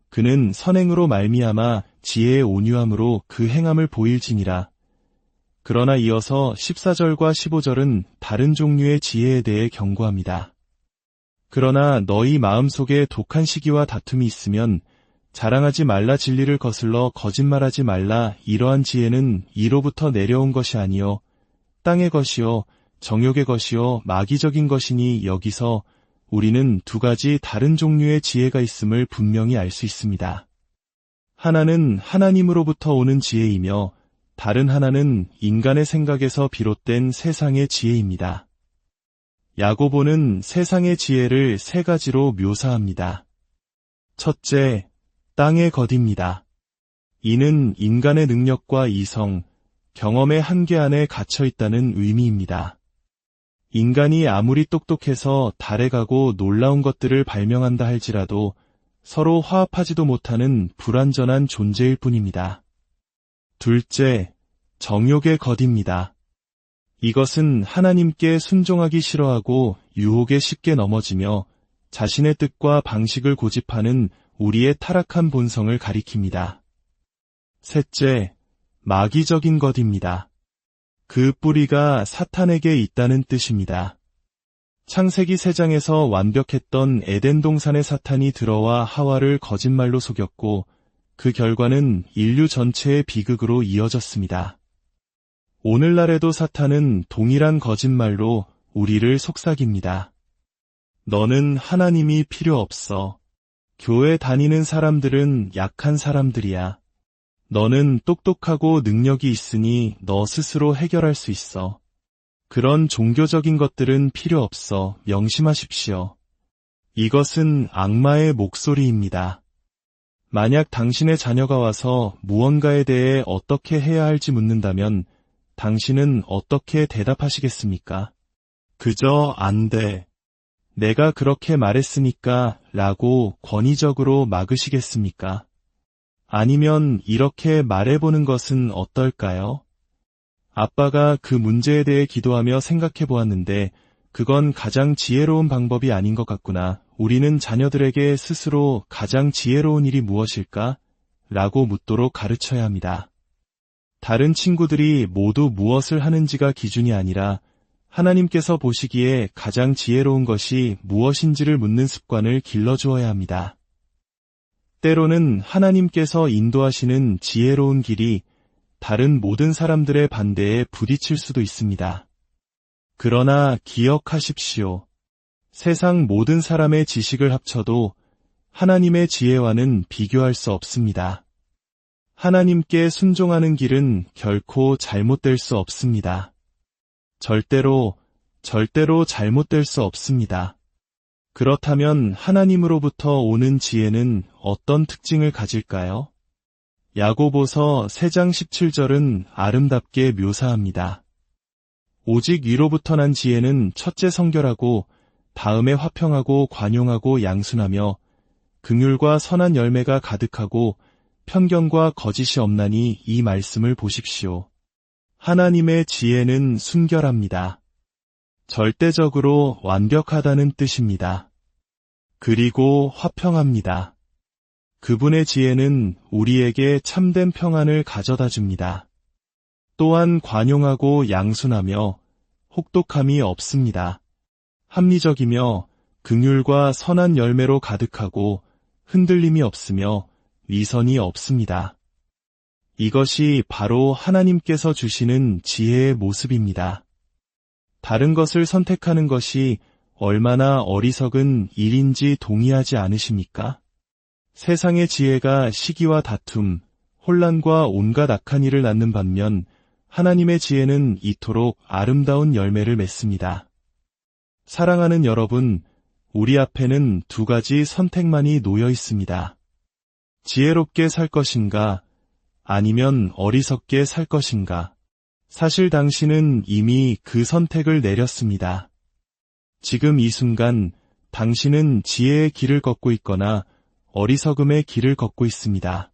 S1: 그는 선행으로 말미암아 지혜의 온유함으로 그 행함을 보일지니라. 그러나 이어서 14절과 15절은 다른 종류의 지혜에 대해 경고합니다. 그러나 너희 마음속에 독한 시기와 다툼이 있으면 자랑하지 말라, 진리를 거슬러 거짓말하지 말라. 이러한 지혜는 이로부터 내려온 것이 아니요 땅의 것이요 정욕의 것이요 마귀적인 것이니, 여기서 우리는 두 가지 다른 종류의 지혜가 있음을 분명히 알 수 있습니다. 하나는 하나님으로부터 오는 지혜이며 다른 하나는 인간의 생각에서 비롯된 세상의 지혜입니다. 야고보는 세상의 지혜를 세 가지로 묘사합니다. 첫째, 땅의 것입니다. 이는 인간의 능력과 이성, 경험의 한계 안에 갇혀 있다는 의미입니다. 인간이 아무리 똑똑해서 달에 가고 놀라운 것들을 발명한다 할지라도 서로 화합하지도 못하는 불완전한 존재일 뿐입니다. 둘째, 정욕의 것입니다. 이것은 하나님께 순종하기 싫어하고 유혹에 쉽게 넘어지며 자신의 뜻과 방식을 고집하는 우리의 타락한 본성을 가리킵니다. 셋째, 마귀적인 것입니다. 그 뿌리가 사탄에게 있다는 뜻입니다. 창세기 3장에서 완벽했던 에덴 동산의 사탄이 들어와 하와를 거짓말로 속였고 그 결과는 인류 전체의 비극으로 이어졌습니다. 오늘날에도 사탄은 동일한 거짓말로 우리를 속삭입니다. 너는 하나님이 필요 없어. 교회 다니는 사람들은 약한 사람들이야. 너는 똑똑하고 능력이 있으니 너 스스로 해결할 수 있어. 그런 종교적인 것들은 필요 없어. 명심하십시오. 이것은 악마의 목소리입니다. 만약 당신의 자녀가 와서 무언가에 대해 어떻게 해야 할지 묻는다면 당신은 어떻게 대답하시겠습니까? 그저 안 돼. 내가 그렇게 말했으니까 라고 권위적으로 막으시겠습니까? 아니면 이렇게 말해보는 것은 어떨까요? 아빠가 그 문제에 대해 기도하며 생각해 보았는데 그건 가장 지혜로운 방법이 아닌 것 같구나. 우리는 자녀들에게 스스로 가장 지혜로운 일이 무엇일까? 라고 묻도록 가르쳐야 합니다. 다른 친구들이 모두 무엇을 하는지가 기준이 아니라 하나님께서 보시기에 가장 지혜로운 것이 무엇인지를 묻는 습관을 길러주어야 합니다. 때로는 하나님께서 인도하시는 지혜로운 길이 다른 모든 사람들의 반대에 부딪힐 수도 있습니다. 그러나 기억하십시오. 세상 모든 사람의 지식을 합쳐도 하나님의 지혜와는 비교할 수 없습니다. 하나님께 순종하는 길은 결코 잘못될 수 없습니다. 절대로 잘못될 수 없습니다. 그렇다면 하나님으로부터 오는 지혜는 어떤 특징을 가질까요? 야고보서 3장 17절은 아름답게 묘사합니다. 오직 위로부터 난 지혜는 첫째 성결하고 다음에 화평하고 관용하고 양순하며 긍휼과 선한 열매가 가득하고 편견과 거짓이 없나니, 이 말씀을 보십시오. 하나님의 지혜는 순결합니다. 절대적으로 완벽하다는 뜻입니다. 그리고 화평합니다. 그분의 지혜는 우리에게 참된 평안을 가져다 줍니다. 또한 관용하고 양순하며 혹독함이 없습니다. 합리적이며 긍휼과 선한 열매로 가득하고 흔들림이 없으며 위선이 없습니다. 이것이 바로 하나님께서 주시는 지혜의 모습입니다. 다른 것을 선택하는 것이 얼마나 어리석은 일인지 동의하지 않으십니까? 세상의 지혜가 시기와 다툼, 혼란과 온갖 악한 일을 낳는 반면 하나님의 지혜는 이토록 아름다운 열매를 맺습니다. 사랑하는 여러분, 우리 앞에는 두 가지 선택만이 놓여 있습니다. 지혜롭게 살 것인가, 아니면 어리석게 살 것인가. 사실 당신은 이미 그 선택을 내렸습니다. 지금 이 순간 당신은 지혜의 길을 걷고 있거나 어리석음의 길을 걷고 있습니다.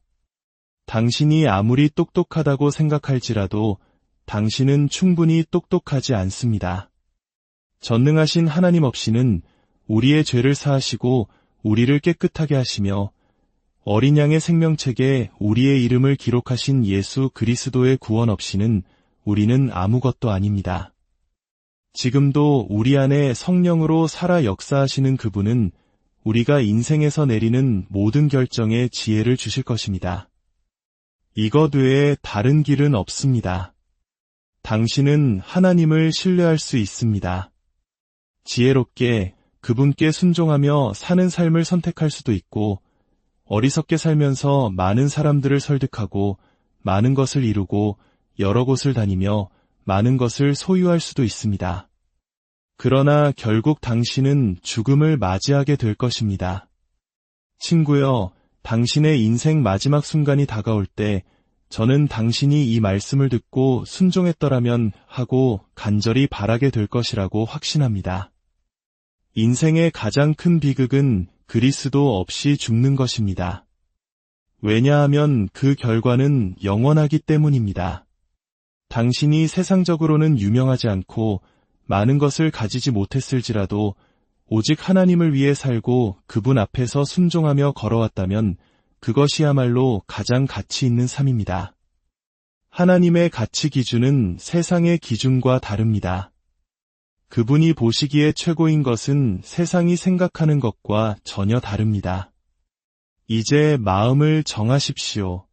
S1: 당신이 아무리 똑똑하다고 생각할지라도 당신은 충분히 똑똑하지 않습니다. 전능하신 하나님 없이는 우리의 죄를 사하시고 우리를 깨끗하게 하시며 어린 양의 생명책에 우리의 이름을 기록하신 예수 그리스도의 구원 없이는 우리는 아무것도 아닙니다. 지금도 우리 안에 성령으로 살아 역사하시는 그분은 우리가 인생에서 내리는 모든 결정에 지혜를 주실 것입니다. 이것 외에 다른 길은 없습니다. 당신은 하나님을 신뢰할 수 있습니다. 지혜롭게 그분께 순종하며 사는 삶을 선택할 수도 있고, 어리석게 살면서 많은 사람들을 설득하고 많은 것을 이루고 여러 곳을 다니며 많은 것을 소유할 수도 있습니다. 그러나 결국 당신은 죽음을 맞이하게 될 것입니다. 친구여, 당신의 인생 마지막 순간이 다가올 때 저는 당신이 이 말씀을 듣고 순종했더라면 하고 간절히 바라게 될 것이라고 확신합니다. 인생의 가장 큰 비극은 그리스도 없이 죽는 것입니다. 왜냐하면 그 결과는 영원하기 때문입니다. 당신이 세상적으로는 유명하지 않고 많은 것을 가지지 못했을지라도 오직 하나님을 위해 살고 그분 앞에서 순종하며 걸어왔다면 그것이야말로 가장 가치 있는 삶입니다. 하나님의 가치 기준은 세상의 기준과 다릅니다. 그분이 보시기에 최고인 것은 세상이 생각하는 것과 전혀 다릅니다. 이제 마음을 정하십시오.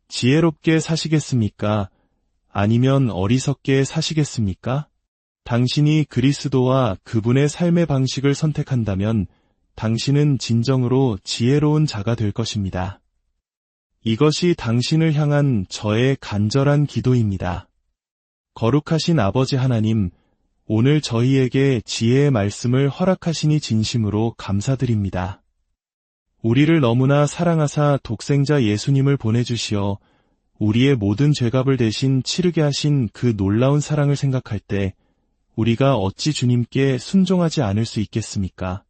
S1: 지혜롭게 사시겠습니까? 아니면 어리석게 사시겠습니까? 당신이 그리스도와 그분의 삶의 방식을 선택한다면 당신은 진정으로 지혜로운 자가 될 것입니다. 이것이 당신을 향한 저의 간절한 기도입니다. 거룩하신 아버지 하나님, 오늘 저희에게 지혜의 말씀을 허락하시니 진심으로 감사드립니다. 우리를 너무나 사랑하사 독생자 예수님을 보내주시어 우리의 모든 죄값을 대신 치르게 하신 그 놀라운 사랑을 생각할 때 우리가 어찌 주님께 순종하지 않을 수 있겠습니까?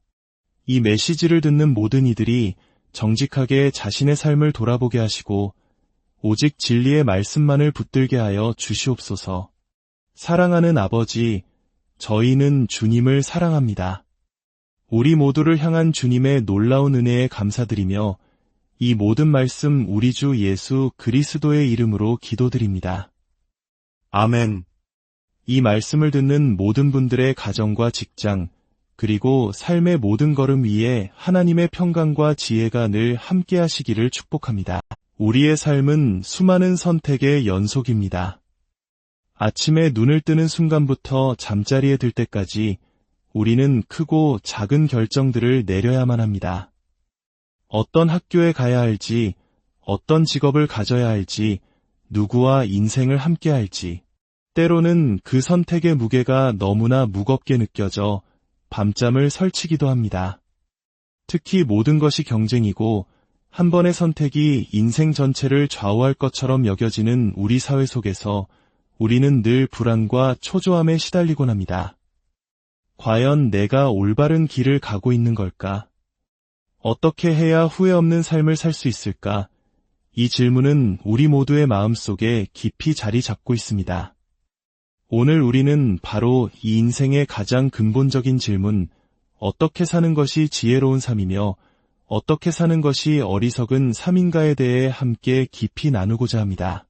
S1: 이 메시지를 듣는 모든 이들이 정직하게 자신의 삶을 돌아보게 하시고 오직 진리의 말씀만을 붙들게 하여 주시옵소서. 사랑하는 아버지, 저희는 주님을 사랑합니다. 우리 모두를 향한 주님의 놀라운 은혜에 감사드리며 이 모든 말씀 우리 주 예수 그리스도의 이름으로 기도드립니다. 아멘. 이 말씀을 듣는 모든 분들의 가정과 직장, 그리고 삶의 모든 걸음 위에 하나님의 평강과 지혜가 늘 함께 하시기를 축복합니다. 우리의 삶은 수많은 선택의 연속입니다. 아침에 눈을 뜨는 순간부터 잠자리에 들 때까지 우리는 크고 작은 결정들을 내려야만 합니다. 어떤 학교에 가야 할지, 어떤 직업을 가져야 할지, 누구와 인생을 함께 할지, 때로는 그 선택의 무게가 너무나 무겁게 느껴져 밤잠을 설치기도 합니다. 특히 모든 것이 경쟁이고 한 번의 선택이 인생 전체를 좌우할 것처럼 여겨지는 우리 사회 속에서 우리는 늘 불안과 초조함에 시달리곤 합니다. 과연 내가 올바른 길을 가고 있는 걸까? 어떻게 해야 후회 없는 삶을 살 수 있을까? 이 질문은 우리 모두의 마음속에 깊이 자리 잡고 있습니다. 오늘 우리는 바로 이 인생의 가장 근본적인 질문, 어떻게 사는 것이 지혜로운 삶이며 어떻게 사는 것이 어리석은 삶인가에 대해 함께 깊이 나누고자 합니다.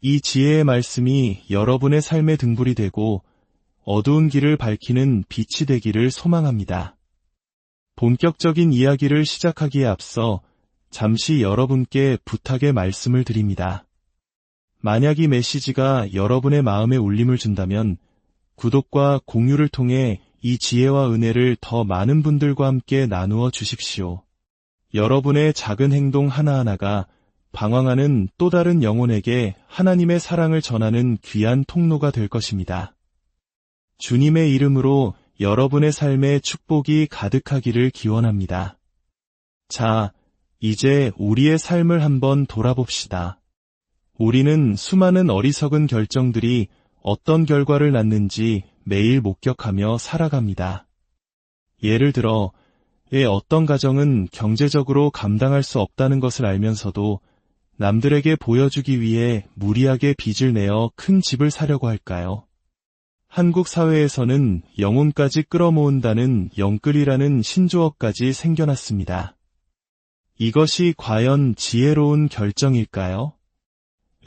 S1: 이 지혜의 말씀이 여러분의 삶의 등불이 되고 어두운 길을 밝히는 빛이 되기를 소망합니다. 본격적인 이야기를 시작하기에 앞서 잠시 여러분께 부탁의 말씀을 드립니다. 만약 이 메시지가 여러분의 마음에 울림을 준다면 구독과 공유를 통해 이 지혜와 은혜를 더 많은 분들과 함께 나누어 주십시오. 여러분의 작은 행동 하나하나가 방황하는 또 다른 영혼에게 하나님의 사랑을 전하는 귀한 통로가 될 것입니다. 주님의 이름으로 여러분의 삶에 축복이 가득하기를 기원합니다. 자, 이제 우리의 삶을 한번 돌아봅시다. 우리는 수많은 어리석은 결정들이 어떤 결과를 낳는지 매일 목격하며 살아갑니다. 예를 들어, 어떤 가정은 경제적으로 감당할 수 없다는 것을 알면서도 남들에게 보여주기 위해 무리하게 빚을 내어 큰 집을 사려고 할까요? 한국 사회에서는 영혼까지 끌어모은다는 영끌이라는 신조어까지 생겨났습니다. 이것이 과연 지혜로운 결정일까요?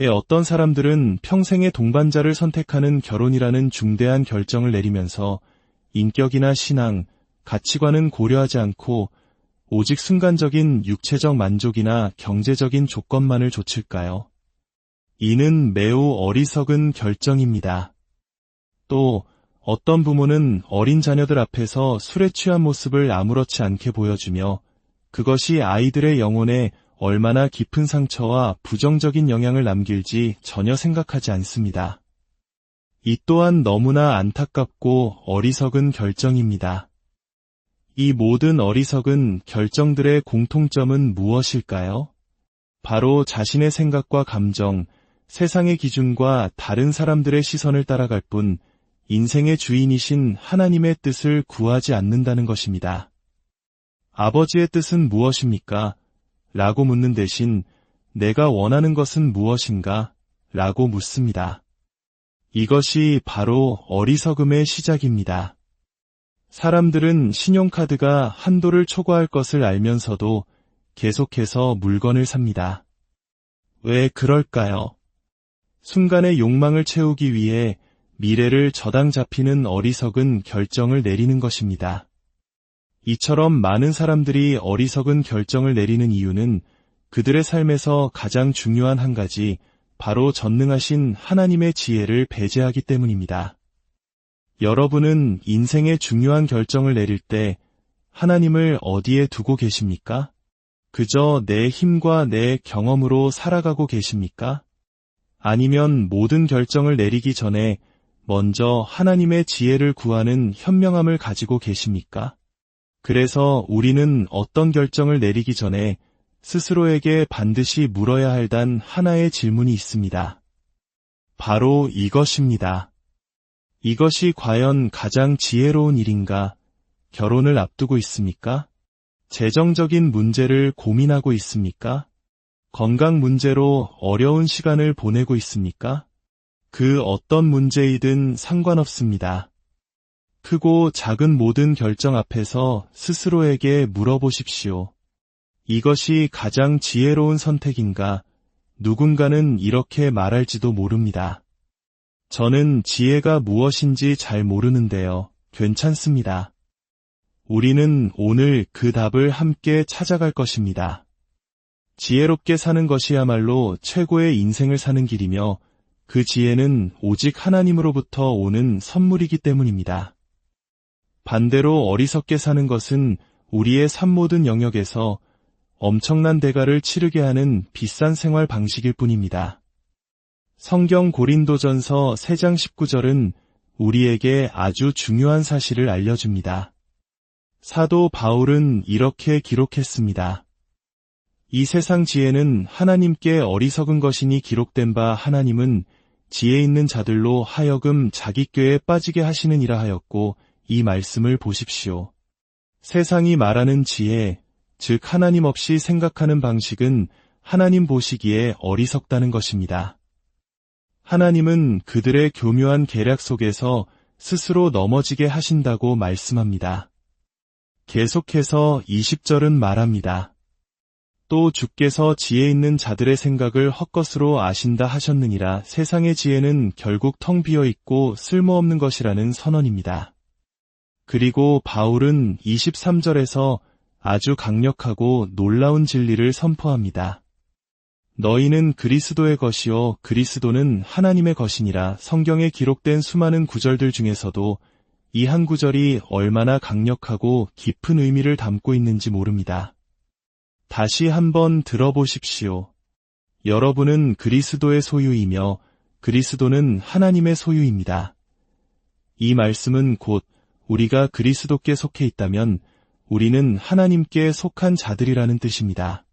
S1: 어떤 사람들은 평생의 동반자를 선택하는 결혼이라는 중대한 결정을 내리면서 인격이나 신앙, 가치관은 고려하지 않고 오직 순간적인 육체적 만족이나 경제적인 조건만을 좇을까요? 이는 매우 어리석은 결정입니다. 또 어떤 부모는 어린 자녀들 앞에서 술에 취한 모습을 아무렇지 않게 보여주며 그것이 아이들의 영혼에 얼마나 깊은 상처와 부정적인 영향을 남길지 전혀 생각하지 않습니다. 이 또한 너무나 안타깝고 어리석은 결정입니다. 이 모든 어리석은 결정들의 공통점은 무엇일까요? 바로 자신의 생각과 감정, 세상의 기준과 다른 사람들의 시선을 따라갈 뿐 인생의 주인이신 하나님의 뜻을 구하지 않는다는 것입니다. 아버지의 뜻은 무엇입니까? 라고 묻는 대신 내가 원하는 것은 무엇인가? 라고 묻습니다. 이것이 바로 어리석음의 시작입니다. 사람들은 신용카드가 한도를 초과할 것을 알면서도 계속해서 물건을 삽니다. 왜 그럴까요? 순간의 욕망을 채우기 위해 미래를 저당 잡히는 어리석은 결정을 내리는 것입니다. 이처럼 많은 사람들이 어리석은 결정을 내리는 이유는 그들의 삶에서 가장 중요한 한 가지, 바로 전능하신 하나님의 지혜를 배제하기 때문입니다. 여러분은 인생의 중요한 결정을 내릴 때 하나님을 어디에 두고 계십니까? 그저 내 힘과 내 경험으로 살아가고 계십니까? 아니면 모든 결정을 내리기 전에 먼저 하나님의 지혜를 구하는 현명함을 가지고 계십니까? 그래서 우리는 어떤 결정을 내리기 전에 스스로에게 반드시 물어야 할 단 하나의 질문이 있습니다. 바로 이것입니다. 이것이 과연 가장 지혜로운 일인가? 결혼을 앞두고 있습니까? 재정적인 문제를 고민하고 있습니까? 건강 문제로 어려운 시간을 보내고 있습니까? 그 어떤 문제이든 상관없습니다. 크고 작은 모든 결정 앞에서 스스로에게 물어보십시오. 이것이 가장 지혜로운 선택인가? 누군가는 이렇게 말할지도 모릅니다. 저는 지혜가 무엇인지 잘 모르는데요. 괜찮습니다. 우리는 오늘 그 답을 함께 찾아갈 것입니다. 지혜롭게 사는 것이야말로 최고의 인생을 사는 길이며 그 지혜는 오직 하나님으로부터 오는 선물이기 때문입니다. 반대로 어리석게 사는 것은 우리의 삶 모든 영역에서 엄청난 대가를 치르게 하는 비싼 생활 방식일 뿐입니다. 성경 고린도전서 3장 19절은 우리에게 아주 중요한 사실을 알려줍니다. 사도 바울은 이렇게 기록했습니다. 이 세상 지혜는 하나님께 어리석은 것이니 기록된 바 하나님은 지혜 있는 자들로 하여금 자기 꾀에 빠지게 하시느니라 하였고, 이 말씀을 보십시오. 세상이 말하는 지혜, 즉 하나님 없이 생각하는 방식은 하나님 보시기에 어리석다는 것입니다. 하나님은 그들의 교묘한 계략 속에서 스스로 넘어지게 하신다고 말씀합니다. 계속해서 20절은 말합니다. 또 주께서 지혜 있는 자들의 생각을 헛것으로 아신다 하셨느니라. 세상의 지혜는 결국 텅 비어 있고 쓸모없는 것이라는 선언입니다. 그리고 바울은 23절에서 아주 강력하고 놀라운 진리를 선포합니다. 너희는 그리스도의 것이요 그리스도는 하나님의 것이니라. 성경에 기록된 수많은 구절들 중에서도 이 한 구절이 얼마나 강력하고 깊은 의미를 담고 있는지 모릅니다. 다시 한번 들어보십시오. 여러분은 그리스도의 소유이며 그리스도는 하나님의 소유입니다. 이 말씀은 곧 우리가 그리스도께 속해 있다면 우리는 하나님께 속한 자들이라는 뜻입니다.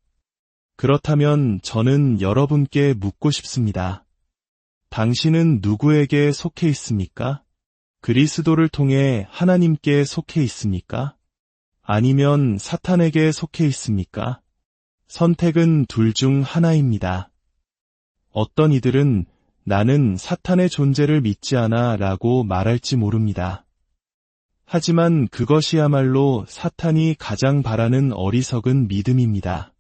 S1: 그렇다면 저는 여러분께 묻고 싶습니다. 당신은 누구에게 속해 있습니까? 그리스도를 통해 하나님께 속해 있습니까? 아니면 사탄에게 속해 있습니까? 선택은 둘 중 하나입니다. 어떤 이들은 나는 사탄의 존재를 믿지 않아 라고 말할지 모릅니다. 하지만 그것이야말로 사탄이 가장 바라는 어리석은 믿음입니다.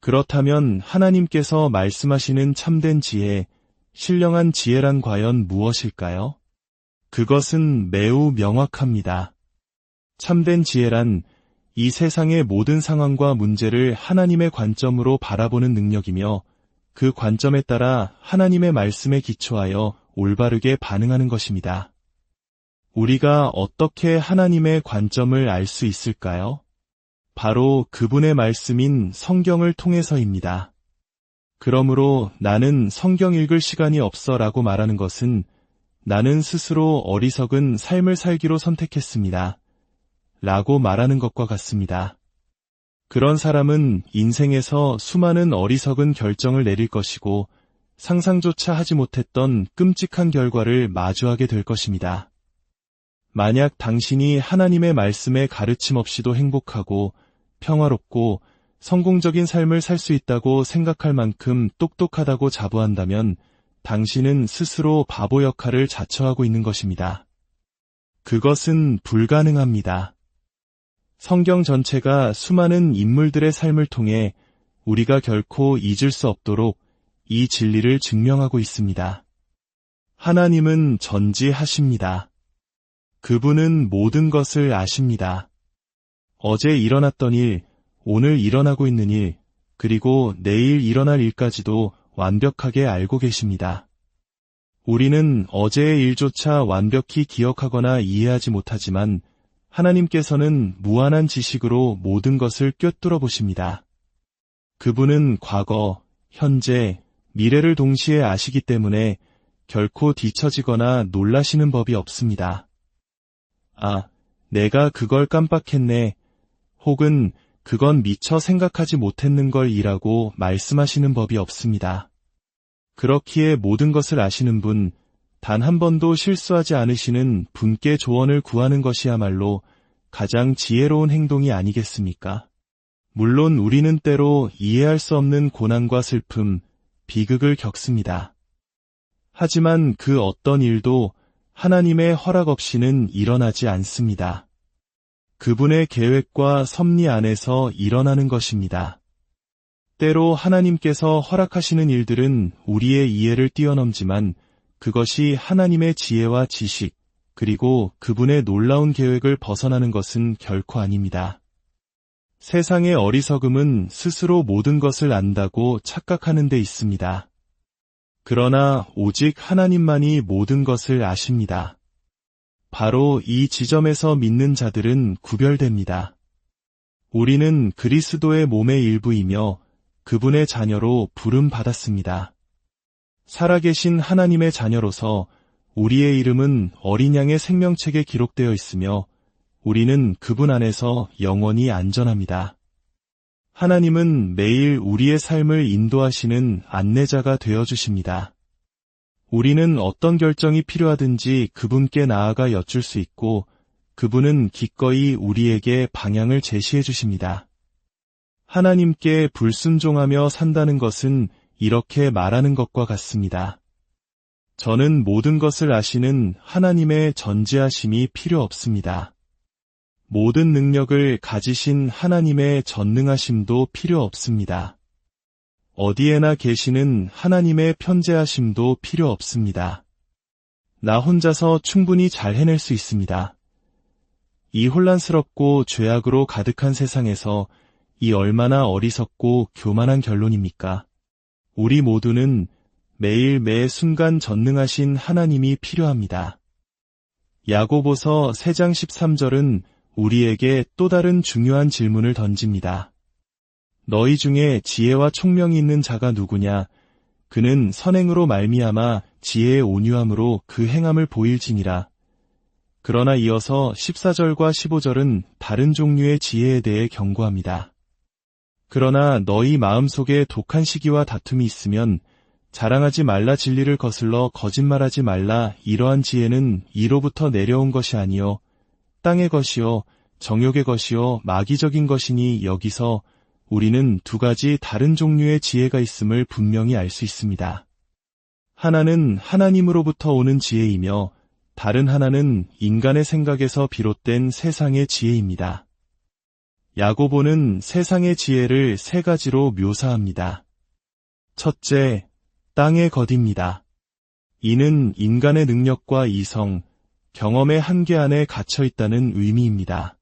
S1: 그렇다면 하나님께서 말씀하시는 참된 지혜, 신령한 지혜란 과연 무엇일까요? 그것은 매우 명확합니다. 참된 지혜란 이 세상의 모든 상황과 문제를 하나님의 관점으로 바라보는 능력이며 그 관점에 따라 하나님의 말씀에 기초하여 올바르게 반응하는 것입니다. 우리가 어떻게 하나님의 관점을 알 수 있을까요? 바로 그분의 말씀인 성경을 통해서입니다. 그러므로 나는 성경 읽을 시간이 없어 라고 말하는 것은 나는 스스로 어리석은 삶을 살기로 선택했습니다. 라고 말하는 것과 같습니다. 그런 사람은 인생에서 수많은 어리석은 결정을 내릴 것이고 상상조차 하지 못했던 끔찍한 결과를 마주하게 될 것입니다. 만약 당신이 하나님의 말씀에 가르침 없이도 행복하고 평화롭고 성공적인 삶을 살 수 있다고 생각할 만큼 똑똑하다고 자부한다면 당신은 스스로 바보 역할을 자처하고 있는 것입니다. 그것은 불가능합니다. 성경 전체가 수많은 인물들의 삶을 통해 우리가 결코 잊을 수 없도록 이 진리를 증명하고 있습니다. 하나님은 전지하십니다. 그분은 모든 것을 아십니다. 어제 일어났던 일, 오늘 일어나고 있는 일, 그리고 내일 일어날 일까지도 완벽하게 알고 계십니다. 우리는 어제의 일조차 완벽히 기억하거나 이해하지 못하지만 하나님께서는 무한한 지식으로 모든 것을 꿰뚫어 보십니다. 그분은 과거, 현재, 미래를 동시에 아시기 때문에 결코 뒤처지거나 놀라시는 법이 없습니다. 아, 내가 그걸 깜빡했네. 혹은 그건 미처 생각하지 못했는걸 이라고 말씀하시는 법이 없습니다. 그렇기에 모든 것을 아시는 분, 단 한 번도 실수하지 않으시는 분께 조언을 구하는 것이야말로 가장 지혜로운 행동이 아니겠습니까? 물론 우리는 때로 이해할 수 없는 고난과 슬픔, 비극을 겪습니다. 하지만 그 어떤 일도 하나님의 허락 없이는 일어나지 않습니다. 그분의 계획과 섭리 안에서 일어나는 것입니다. 때로 하나님께서 허락하시는 일들은 우리의 이해를 뛰어넘지만 그것이 하나님의 지혜와 지식, 그리고 그분의 놀라운 계획을 벗어나는 것은 결코 아닙니다. 세상의 어리석음은 스스로 모든 것을 안다고 착각하는 데 있습니다. 그러나 오직 하나님만이 모든 것을 아십니다. 바로 이 지점에서 믿는 자들은 구별됩니다. 우리는 그리스도의 몸의 일부이며 그분의 자녀로 부름받았습니다. 살아계신 하나님의 자녀로서 우리의 이름은 어린 양의 생명책에 기록되어 있으며 우리는 그분 안에서 영원히 안전합니다. 하나님은 매일 우리의 삶을 인도하시는 안내자가 되어주십니다. 우리는 어떤 결정이 필요하든지 그분께 나아가 여쭐 수 있고 그분은 기꺼이 우리에게 방향을 제시해 주십니다. 하나님께 불순종하며 산다는 것은 이렇게 말하는 것과 같습니다. 저는 모든 것을 아시는 하나님의 전지하심이 필요 없습니다. 모든 능력을 가지신 하나님의 전능하심도 필요 없습니다. 어디에나 계시는 하나님의 편재하심도 필요 없습니다. 나 혼자서 충분히 잘 해낼 수 있습니다. 이 혼란스럽고 죄악으로 가득한 세상에서 이 얼마나 어리석고 교만한 결론입니까? 우리 모두는 매일 매 순간 전능하신 하나님이 필요합니다. 야고보서 3장 13절은 우리에게 또 다른 중요한 질문을 던집니다. 너희 중에 지혜와 총명이 있는 자가 누구냐? 그는 선행으로 말미암아 지혜의 온유함으로 그 행함을 보일지니라. 그러나 이어서 14절과 15절은 다른 종류의 지혜에 대해 경고합니다. 그러나 너희 마음속에 독한 시기와 다툼이 있으면 자랑하지 말라, 진리를 거슬러 거짓말하지 말라. 이러한 지혜는 이로부터 내려온 것이 아니요 땅의 것이요 정욕의 것이요 마귀적인 것이니, 여기서 우리는 두 가지 다른 종류의 지혜가 있음을 분명히 알 수 있습니다. 하나는 하나님으로부터 오는 지혜이며 다른 하나는 인간의 생각에서 비롯된 세상의 지혜입니다. 야고보는 세상의 지혜를 세 가지로 묘사합니다. 첫째, 땅의 것입니다. 이는 인간의 능력과 이성, 경험의 한계 안에 갇혀 있다는 의미입니다.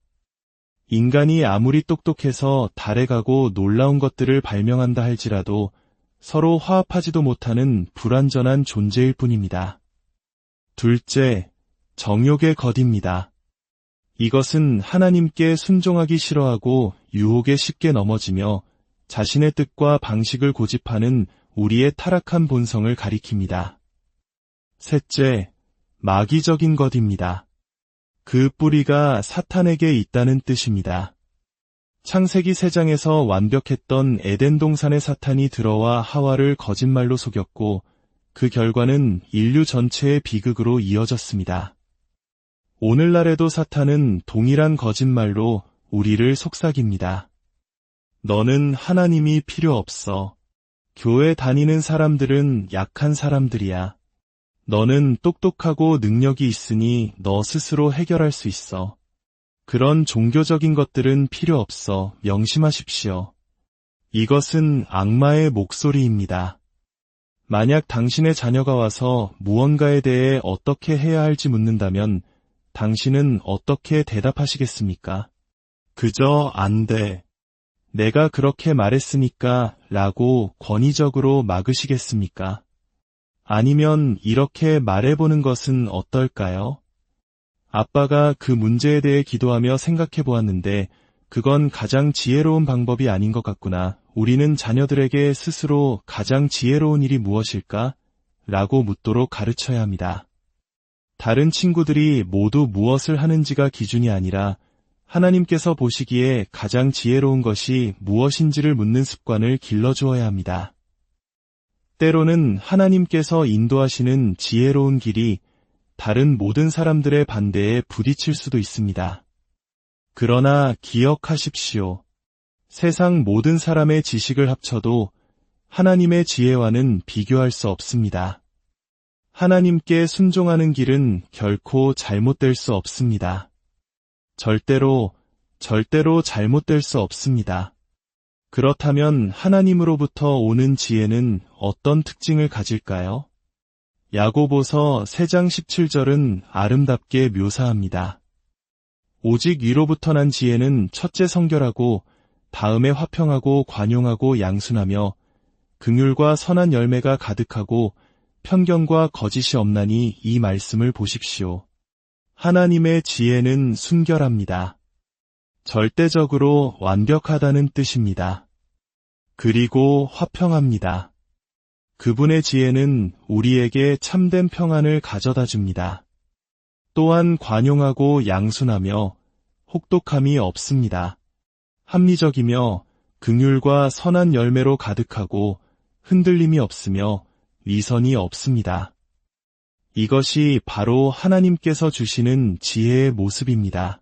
S1: 인간이 아무리 똑똑해서 달에 가고 놀라운 것들을 발명한다 할지라도 서로 화합하지도 못하는 불완전한 존재일 뿐입니다. 둘째, 정욕의 것입니다. 이것은 하나님께 순종하기 싫어하고 유혹에 쉽게 넘어지며 자신의 뜻과 방식을 고집하는 우리의 타락한 본성을 가리킵니다. 셋째, 마귀적인 것입니다. 그 뿌리가 사탄에게 있다는 뜻입니다. 창세기 3장에서 완벽했던 에덴 동산의 사탄이 들어와 하와를 거짓말로 속였고 그 결과는 인류 전체의 비극으로 이어졌습니다. 오늘날에도 사탄은 동일한 거짓말로 우리를 속삭입니다. 너는 하나님이 필요 없어. 교회 다니는 사람들은 약한 사람들이야. 너는 똑똑하고 능력이 있으니 너 스스로 해결할 수 있어. 그런 종교적인 것들은 필요 없어. 명심하십시오. 이것은 악마의 목소리입니다. 만약 당신의 자녀가 와서 무언가에 대해 어떻게 해야 할지 묻는다면 당신은 어떻게 대답하시겠습니까? 그저 안 돼. 내가 그렇게 말했으니까 라고 권위적으로 막으시겠습니까? 아니면 이렇게 말해보는 것은 어떨까요? 아빠가 그 문제에 대해 기도하며 생각해 보았는데 그건 가장 지혜로운 방법이 아닌 것 같구나. 우리는 자녀들에게 스스로 가장 지혜로운 일이 무엇일까? 라고 묻도록 가르쳐야 합니다. 다른 친구들이 모두 무엇을 하는지가 기준이 아니라 하나님께서 보시기에 가장 지혜로운 것이 무엇인지를 묻는 습관을 길러주어야 합니다. 때로는 하나님께서 인도하시는 지혜로운 길이 다른 모든 사람들의 반대에 부딪힐 수도 있습니다. 그러나 기억하십시오. 세상 모든 사람의 지식을 합쳐도 하나님의 지혜와는 비교할 수 없습니다. 하나님께 순종하는 길은 결코 잘못될 수 없습니다. 절대로 잘못될 수 없습니다. 그렇다면 하나님으로부터 오는 지혜는 어떤 특징을 가질까요? 야고보서 3장 17절은 아름답게 묘사합니다. 오직 위로부터 난 지혜는 첫째 성결하고 다음에 화평하고 관용하고 양순하며 긍휼과 선한 열매가 가득하고 편견과 거짓이 없나니, 이 말씀을 보십시오. 하나님의 지혜는 순결합니다. 절대적으로 완벽하다는 뜻입니다. 그리고 화평합니다. 그분의 지혜는 우리에게 참된 평안을 가져다 줍니다. 또한 관용하고 양순하며 혹독함이 없습니다. 합리적이며 긍휼과 선한 열매로 가득하고 흔들림이 없으며 위선이 없습니다. 이것이 바로 하나님께서 주시는 지혜의 모습입니다.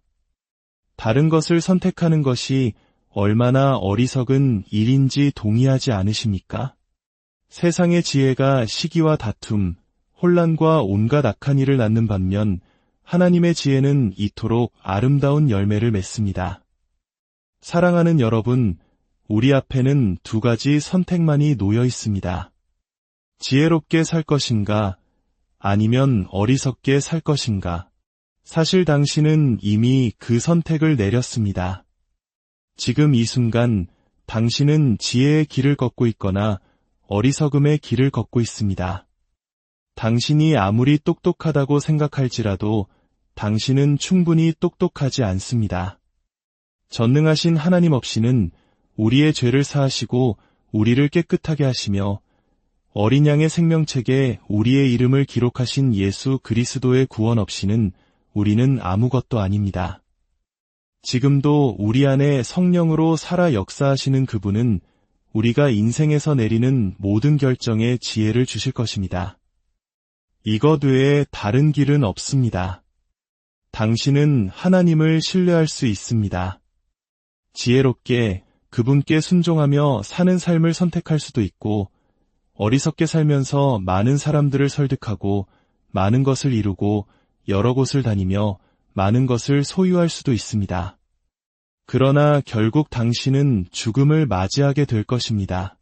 S1: 다른 것을 선택하는 것이 얼마나 어리석은 일인지 동의하지 않으십니까? 세상의 지혜가 시기와 다툼, 혼란과 온갖 악한 일을 낳는 반면 하나님의 지혜는 이토록 아름다운 열매를 맺습니다. 사랑하는 여러분, 우리 앞에는 두 가지 선택만이 놓여 있습니다. 지혜롭게 살 것인가, 아니면 어리석게 살 것인가. 사실 당신은 이미 그 선택을 내렸습니다. 지금 이 순간 당신은 지혜의 길을 걷고 있거나 어리석음의 길을 걷고 있습니다. 당신이 아무리 똑똑하다고 생각할지라도 당신은 충분히 똑똑하지 않습니다. 전능하신 하나님 없이는 우리의 죄를 사하시고 우리를 깨끗하게 하시며 어린 양의 생명책에 우리의 이름을 기록하신 예수 그리스도의 구원 없이는 우리는 아무것도 아닙니다. 지금도 우리 안에 성령으로 살아 역사하시는 그분은 우리가 인생에서 내리는 모든 결정에 지혜를 주실 것입니다. 이것 외에 다른 길은 없습니다. 당신은 하나님을 신뢰할 수 있습니다. 지혜롭게 그분께 순종하며 사는 삶을 선택할 수도 있고, 어리석게 살면서 많은 사람들을 설득하고 많은 것을 이루고 여러 곳을 다니며 많은 것을 소유할 수도 있습니다. 그러나 결국 당신은 죽음을 맞이하게 될 것입니다.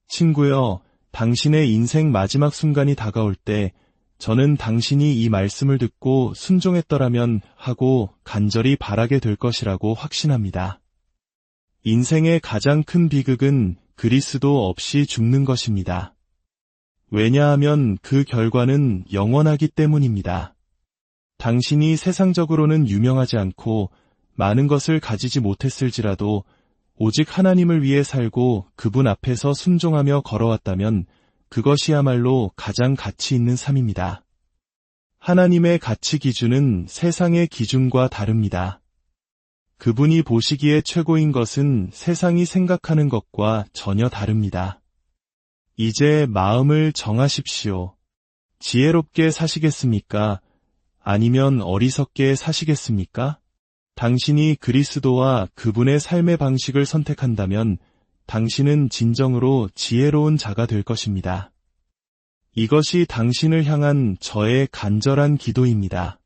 S1: 친구여, 당신의 인생 마지막 순간이 다가올 때 저는 당신이 이 말씀을 듣고 순종했더라면 하고 간절히 바라게 될 것이라고 확신합니다. 인생의 가장 큰 비극은 그리스도 없이 죽는 것입니다. 왜냐하면 그 결과는 영원하기 때문입니다. 당신이 세상적으로는 유명하지 않고 많은 것을 가지지 못했을지라도 오직 하나님을 위해 살고 그분 앞에서 순종하며 걸어왔다면 그것이야말로 가장 가치 있는 삶입니다. 하나님의 가치 기준은 세상의 기준과 다릅니다. 그분이 보시기에 최고인 것은 세상이 생각하는 것과 전혀 다릅니다. 이제 마음을 정하십시오. 지혜롭게 사시겠습니까? 아니면 어리석게 사시겠습니까? 당신이 그리스도와 그분의 삶의 방식을 선택한다면 당신은 진정으로 지혜로운 자가 될 것입니다. 이것이 당신을 향한 저의 간절한 기도입니다.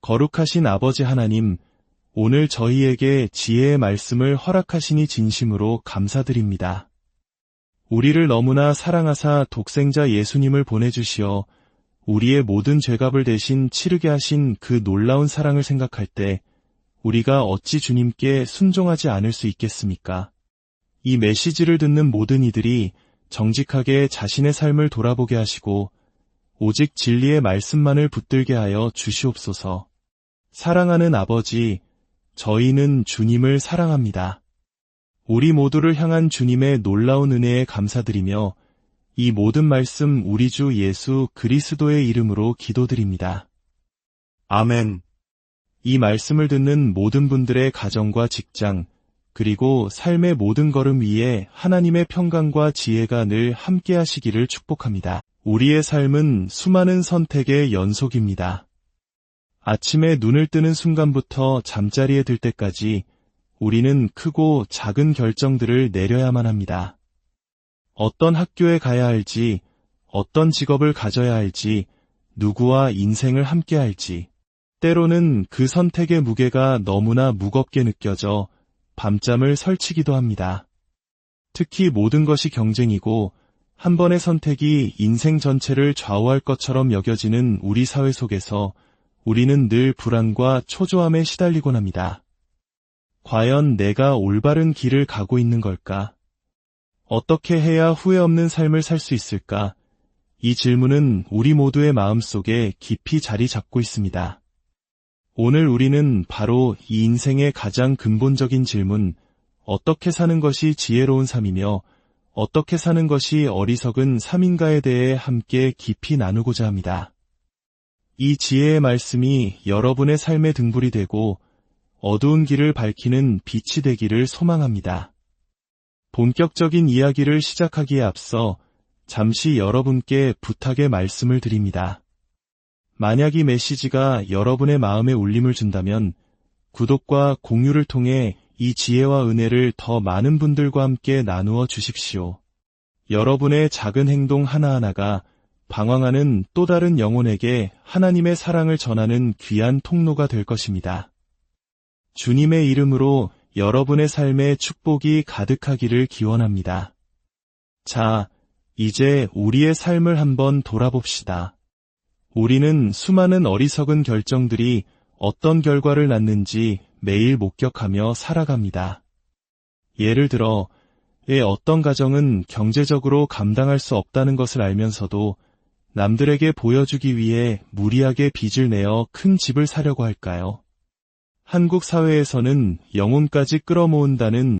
S1: 거룩하신 아버지 하나님, 오늘 저희에게 지혜의 말씀을 허락하시니 진심으로 감사드립니다. 우리를 너무나 사랑하사 독생자 예수님을 보내주시어 우리의 모든 죄값을 대신 치르게 하신 그 놀라운 사랑을 생각할 때 우리가 어찌 주님께 순종하지 않을 수 있겠습니까? 이 메시지를 듣는 모든 이들이 정직하게 자신의 삶을 돌아보게 하시고 오직 진리의 말씀만을 붙들게 하여 주시옵소서. 사랑하는 아버지, 저희는 주님을 사랑합니다. 우리 모두를 향한 주님의 놀라운 은혜에 감사드리며 이 모든 말씀 우리 주 예수 그리스도의 이름으로 기도드립니다. 아멘. 이 말씀을 듣는 모든 분들의 가정과 직장, 그리고 삶의 모든 걸음 위에 하나님의 평강과 지혜가 늘 함께 하시기를 축복합니다. 우리의 삶은 수많은 선택의 연속입니다. 아침에 눈을 뜨는 순간부터 잠자리에 들 때까지 우리는 크고 작은 결정들을 내려야만 합니다. 어떤 학교에 가야 할지, 어떤 직업을 가져야 할지, 누구와 인생을 함께 할지, 때로는 그 선택의 무게가 너무나 무겁게 느껴져 밤잠을 설치기도 합니다. 특히 모든 것이 경쟁이고 한 번의 선택이 인생 전체를 좌우할 것처럼 여겨지는 우리 사회 속에서 우리는 늘 불안과 초조함에 시달리곤 합니다. 과연 내가 올바른 길을 가고 있는 걸까? 어떻게 해야 후회 없는 삶을 살 수 있을까? 이 질문은 우리 모두의 마음속에 깊이 자리 잡고 있습니다. 오늘 우리는 바로 이 인생의 가장 근본적인 질문, 어떻게 사는 것이 지혜로운 삶이며 어떻게 사는 것이 어리석은 삶인가에 대해 함께 깊이 나누고자 합니다. 이 지혜의 말씀이 여러분의 삶의 등불이 되고 어두운 길을 밝히는 빛이 되기를 소망합니다. 본격적인 이야기를 시작하기에 앞서 잠시 여러분께 부탁의 말씀을 드립니다. 만약 이 메시지가 여러분의 마음에 울림을 준다면 구독과 공유를 통해 이 지혜와 은혜를 더 많은 분들과 함께 나누어 주십시오. 여러분의 작은 행동 하나하나가 방황하는 또 다른 영혼에게 하나님의 사랑을 전하는 귀한 통로가 될 것입니다. 주님의 이름으로 여러분의 삶에 축복이 가득하기를 기원합니다. 자, 이제 우리의 삶을 한번 돌아봅시다. 우리는 수많은 어리석은 결정들이 어떤 결과를 낳는지 매일 목격하며 살아갑니다. 예를 들어, 왜 어떤 가정은 경제적으로 감당할 수 없다는 것을 알면서도 남들에게 보여주기 위해 무리하게 빚을 내어 큰 집을 사려고 할까요? 한국 사회에서는 영혼까지 끌어모은다는